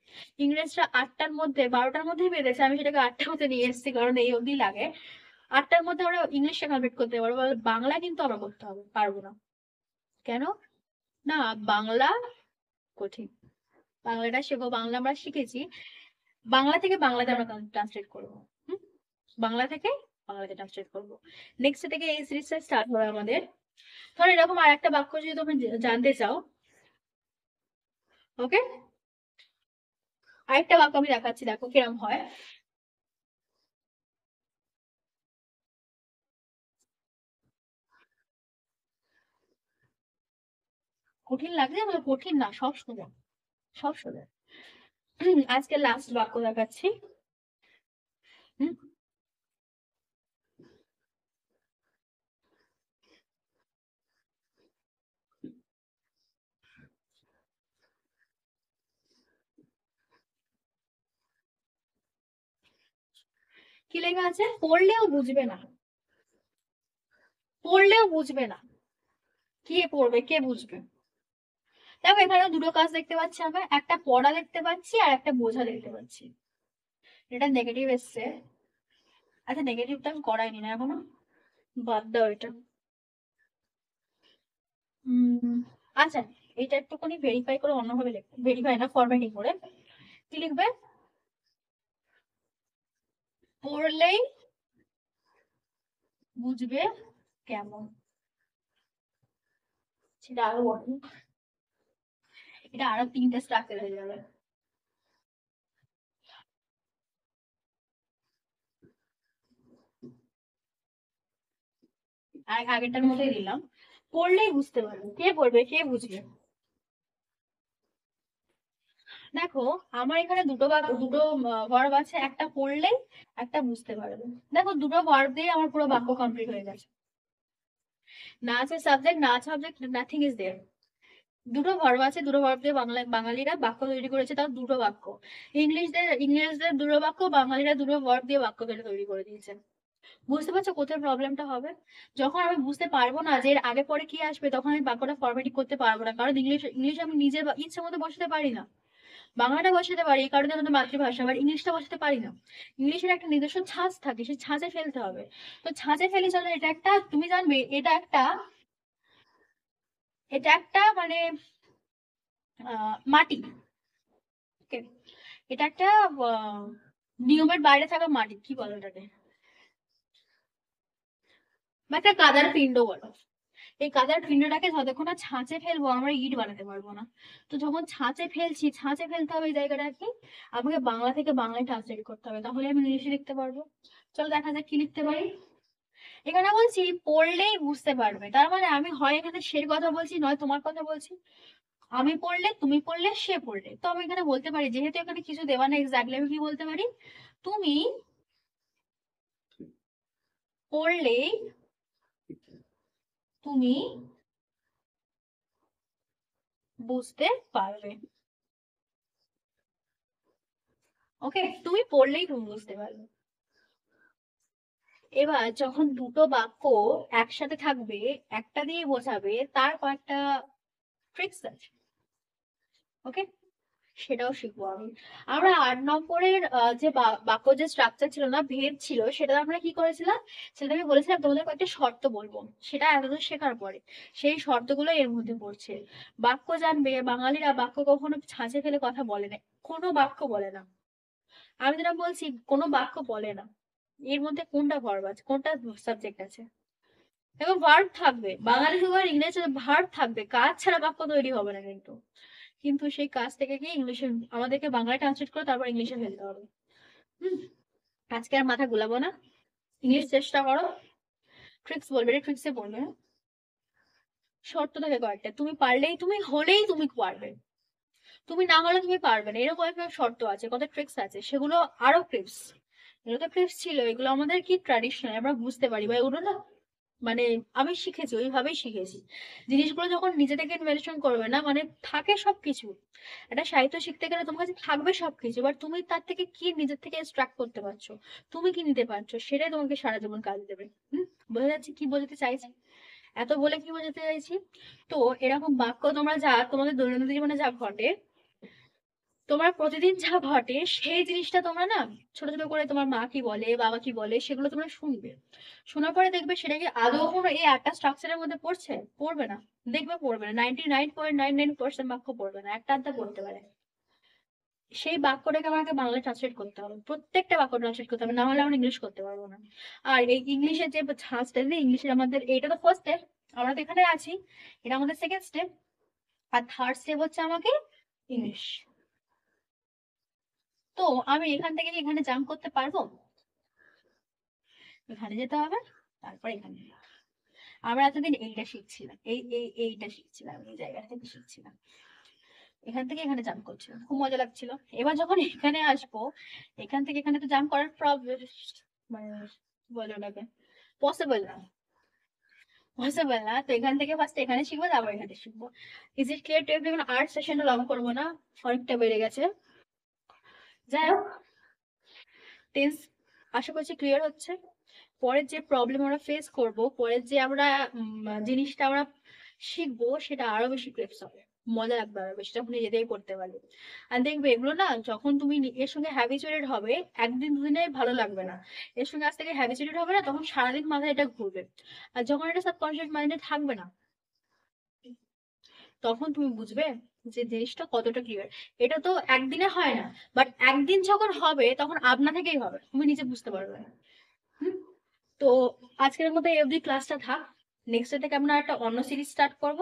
ইংরেজরা 8টার মধ্যে 12টার মধ্যেই বেঁধেছে, আমি সেটাকে 8টার মধ্যে নিয়ে এসেছি কারণ এই অবধি লাগে। 8টার মধ্যে আমরা ইংলিশটা কমপ্লিট করতে পারবো, বাংলা কিন্তু আমরা করতে হবে পারবো না। কেন? না, বাংলা কঠিন। বাংলাটা শেখো, বাংলা আমরা শিখেছি, বাংলা থেকে বাংলাতে আমরা ট্রান্সলেট করবো। হুম? বাংলা থেকে বাংলাতে ট্রান্সলেট করবো। নেক্সট থেকে এই সিরিজটা স্টার্ট হবে আমাদের। ধরো এরকম আর একটা বাক্য যদি তুমি জানতে চাও, ওকে, আরেকটা বাক্য আমি দেখাচ্ছি, দেখো কিরম হয়। কঠিন লাগছে বলে? কঠিন না, সব সোজা, সব সোজা। আজকে লাস্ট বাক্য দেখাচ্ছি। হুম? কি লেখা আছে? পড়লেও বুঝবে না, পড়লেও বুঝবে না। কে পড়বে, কে বুঝবে? দেখো এখানে দুটো কাজ দেখতে পাচ্ছি, আমরা একটা পড়া দেখতে পাচ্ছি আর একটা বোঝা দেখতে পাচ্ছি। এটা নেগেটিভ এসছে। আচ্ছা, নেগেটিভটা আমি করাইনি না এখনো, বাদ দাও এটা। আচ্ছা, এটা একটুখানি ভেরিফাই করে অন্যভাবে লিখবে, ভেরিফাই না, ফরম্যাটিং করে। কি লিখবে? পড়লেই বুঝবে কেমন। সেটা আরো বড়, এটা আরো 3টে স্ট্রাকচার হয়ে যাবে। আর আগেরটার মধ্যেই দিলাম, পড়লেই বুঝতে পারবে। কে পড়বে, কে বুঝবে? দেখো, আমার এখানে দুটো ভার্ব আছে, একটা পড়লেই, একটা বুঝতে পারবে। দেখো দুটো ভার্ব দিয়ে আমার পুরো বাক্য কমপ্লিট হয়ে গেছে। না আছে সাবজেক্ট, না আছে অবজেক্ট, নাথিং ইজ দেয়ার। দুটো ভার্ব আছে, দুটো ভার্ব দিয়ে বাঙালিরা বাক্য তৈরি করেছে, তাও দুটো বাক্য। ইংরেজদের দুটো বাক্য, বাঙালিরা দুটো ভার্ব দিয়ে বাক্য তৈরি করে দিয়েছে। বুঝতে পারছো কোথায় প্রবলেমটা হবে? যখন আমি বুঝতে পারবো না যে এর আগে পরে কি আসবে, তখন আমি বাক্যটা ফরম্যাটিং করতে পারবো না, কারণ ইংলিশ ইংলিশ আমি নিজের ইচ্ছে মতো বসাতে পারি না। বাংলাটা বসাতে পারি, এই কারণে আমাদের মাতৃভাষা, আবার ইংলিশটা বসাতে পারি না। ইংলিশের একটা নিজস্ব ছাঁচ থাকে, সেই ছাঁচে ফেলতে হবে। তো ছাঁচে ফেলি চলো, এটা একটা, তুমি জানবে এটা একটা মানে মাটি। ওকে, এটা একটা আহ, নিয়মের বাইরে থাকা মাটি, কি বলো এটাকে? বা একটা কাদার পিণ্ড বলো। এই কাদার পিণ্ডটাকে যতক্ষণ না ছাঁচে ফেলবো, আমরা ইট বানাতে পারবো না। তো যখন ছাঁচে ফেলছি, ছাঁচে ফেলতে হবে এই জায়গাটা কি, আমাকে বাংলা থেকে বাংলায় ট্রান্সলেট করতে হবে, তাহলে আমি ইংলিশে লিখতে পারবো। চলো দেখা যাক কি লিখতে পারি। এখানে বলছি পড়লেই বুঝতে পারবে, তার মানে আমি হয় এখানে সের কথা বলছি, নয় তোমার কথা বলছি। আমি পড়লে, তুমি পড়লে, সে পড়লে, তো আমি এখানে বলতে পারি, যেহেতু এখানে কিছু দেওয়া নেই এক্স্যাক্টলি, আমি কি বলতে পারি? তুমি পড়লেই, তুমি বুঝতে পারবে। ওকে, তুমি পড়লেই তুমি বুঝতে পারবে। এবার যখন দুটো বাক্য একসাথে থাকবে, একটা দিয়ে বোঝাবে, তার কয়েকটা ট্রিক্স আছে। ওকে, সেটাও শিখবো আমি। আমরা 8 নম্বরের যে বাক্য যে স্ট্রাকচার ছিল না, ভেদ ছিল, সেটা আমরা কি করেছিলাম? সেটা আমি বলেছিলাম তোমাদের কয়েকটা শর্ত বলবো, সেটা এতদূর শেখার পরে সেই শর্তগুলো এর মধ্যে পড়ছে। বাক্য জানবে, বাঙালিরা বাক্য কখনো ছাঁচে ফেলে কথা বলে না, কোনো বাক্য বলে না। আমি যেটা বলছি, কোনো বাক্য বলে না। এর মধ্যে কোনটা ভার্ব আছে, কোনটা সাবজেক্ট আছে? এবং ভার্ব থাকবে, বাঙালি হোক আর ইংরেজি ভার্ব থাকবে, কাজ ছাড়া বাক্য তৈরি হবে না কিন্তু। কিন্তু সেই কাজ থেকে গিয়ে ইংলিশে আমাদেরকে বাংলায় ট্রান্সলেট করে তারপর ইংলিশে ফেলতে হবে। হুম, আজকে আর মাথা গুলাবো না, ইংলিশ চেষ্টা করো। ট্রিক্স বলবে, ট্রিক্সে বলবে, হ্যাঁ? শর্ত থাকে কয়েকটা, তুমি পারলেই, তুমি হলেই তুমি পারবে, তুমি না হলে তুমি পারবে না, এরকম একটা শর্ত আছে, কত ট্রিক্স আছে, সেগুলো আরো ট্রিক্স। এগুলো তো ট্রিক্স ছিল, এগুলো আমাদের কি ট্র্যাডিশনাল, আমরা বুঝতে পারি বা এগুলো না, মানে আমি শিখেছি, ওইভাবেই শিখেছি। জিনিসগুলো যখন নিজে থেকে ইনভেনশন করবে না, মানে থাকে সবকিছু, একটা সাহিত্য শিখতে গেলে তোমার কাছে থাকবে সবকিছু, এবার তুমি তার থেকে কি নিজের থেকে এক্সট্রাক্ট করতে পারছো, তুমি কি নিতে পারছো, সেটাই তোমাকে সারা জীবন কাজে দেবে। হুম, বোঝা যাচ্ছে কি বোঝাতে চাইছি? এত বলে কি বোঝাতে চাইছি? তো এরকম বাক্য তোমরা যা তোমাদের দৈনন্দিন জীবনে যা ঘটে, তোমার প্রতিদিন যা ঘটে সেই জিনিসটা তোমরা না ছোট ছোট করে, তোমার মা কি বলে, বাবা কি বলে, সেগুলো তোমরা শুনবে। শোনার পরে দেখবে সেটা কি আদৌ কোনো এই একটা স্ট্রাকচারের মধ্যে পড়ছে, পড়বে না। দেখবে পড়বে না, 99.99% বাক্য পড়বে না, একটা আধটা পড়তে পারে। সেই বাক্যটাকে আমাকে বাংলায় ট্রান্সলেট করতে হবে, প্রত্যেকটা বাক্য ট্রান্সলেট করতে হবে, না হলে আমরা ইংলিশ করতে পারবো না। আর এই ইংলিশের যে ঝাঁজটা, ইংলিশের আমাদের এইটা তো ফার্স্ট স্টেপ, আমরা তো এখানে আছি, এটা আমাদের সেকেন্ড স্টেপ, আর থার্ড স্টেপ হচ্ছে আমাকে ইংলিশ। তো আমি এখান থেকে কি এখানে জাম্প করতে পারবো? এখানে যেতে হবে, তারপর এখানে। আমরা এতদিন এইটা শিখছিলাম, এইটা শিখছিলাম, এই জায়গা থেকে শিখছিলাম, এখান থেকে এখানে জাম্প করছিলাম, খুব মজা লাগছিল। এবার যখন এখানে আসবো, এখান থেকে এখানে তো জাম্প করার প্রবলেম, মানে কি বলে ওটাকে, পসিবল না, পসিবল না। তো এখান থেকে ফার্স্ট এখানে শিখবো, তারপর এখানে শিখবো। Is it clear to everyone? আর সেশনটা লং করবো না, অনেকটা বেড়ে গেছে। যাই হোক, টেন্স আশা করছি ক্লিয়ার হচ্ছে। পরের যে প্রবলেম আমরা ফেস করব, পরের যে আমরা জিনিসটা আমরা শিখবো, সেটা আরো বেশি ক্রেপস হবে, মজা লাগবে আরো বেশি, যখন নিজেদের করতে পারবে। আর দেখবে এগুলো না, যখন তুমি এর সঙ্গে হ্যাবিচুয়েটেড হবে, একদিন দুদিনে ভালো লাগবে না, এর সঙ্গে আজ থেকে হ্যাবিচুয়েটেড হবে না, তখন সারাদিন মাথায় এটা ঘুরবে। আর যখন এটা সাবকনশিয়াস মাইন্ডে থাকবে না, তখন তুমি বুঝবে যে জিনিসটা কতটা ক্লিয়ার। এটা তো একদিনে হয় না, বাট একদিন যখন হবে তখন আপনা থেকেই হবে, তুমি নিজে বুঝতে পারবে। হুম, তো আজকের মতো এই অবধি ক্লাসটা থাক। নেক্সট ডে থেকে আমরা একটা অন্য সিরিজ স্টার্ট করব,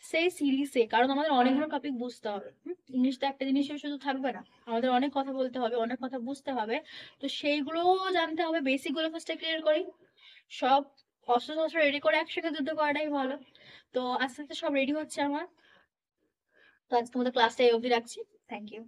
সেই সিরিজে, কারণ আমাদের অনেকগুলো টপিক বুঝতে হবে। ইংলিশ তো একটা জিনিসে শুধু থাকবে না, আমাদের অনেক কথা বলতে হবে, অনেক কথা বুঝতে হবে। তো সেইগুলো জানতে হবে, বেসিক গুলো ফার্স্টে ক্লিয়ার করি। সব অস্ত্র শস্ত্র রেডি করে একসাথে যুদ্ধ করাটাই ভালো। তো আস্তে আস্তে সব রেডি হচ্ছে আমার। তো আজকে আমাদের ক্লাসটা এই অবধি রাখছি। Thank you.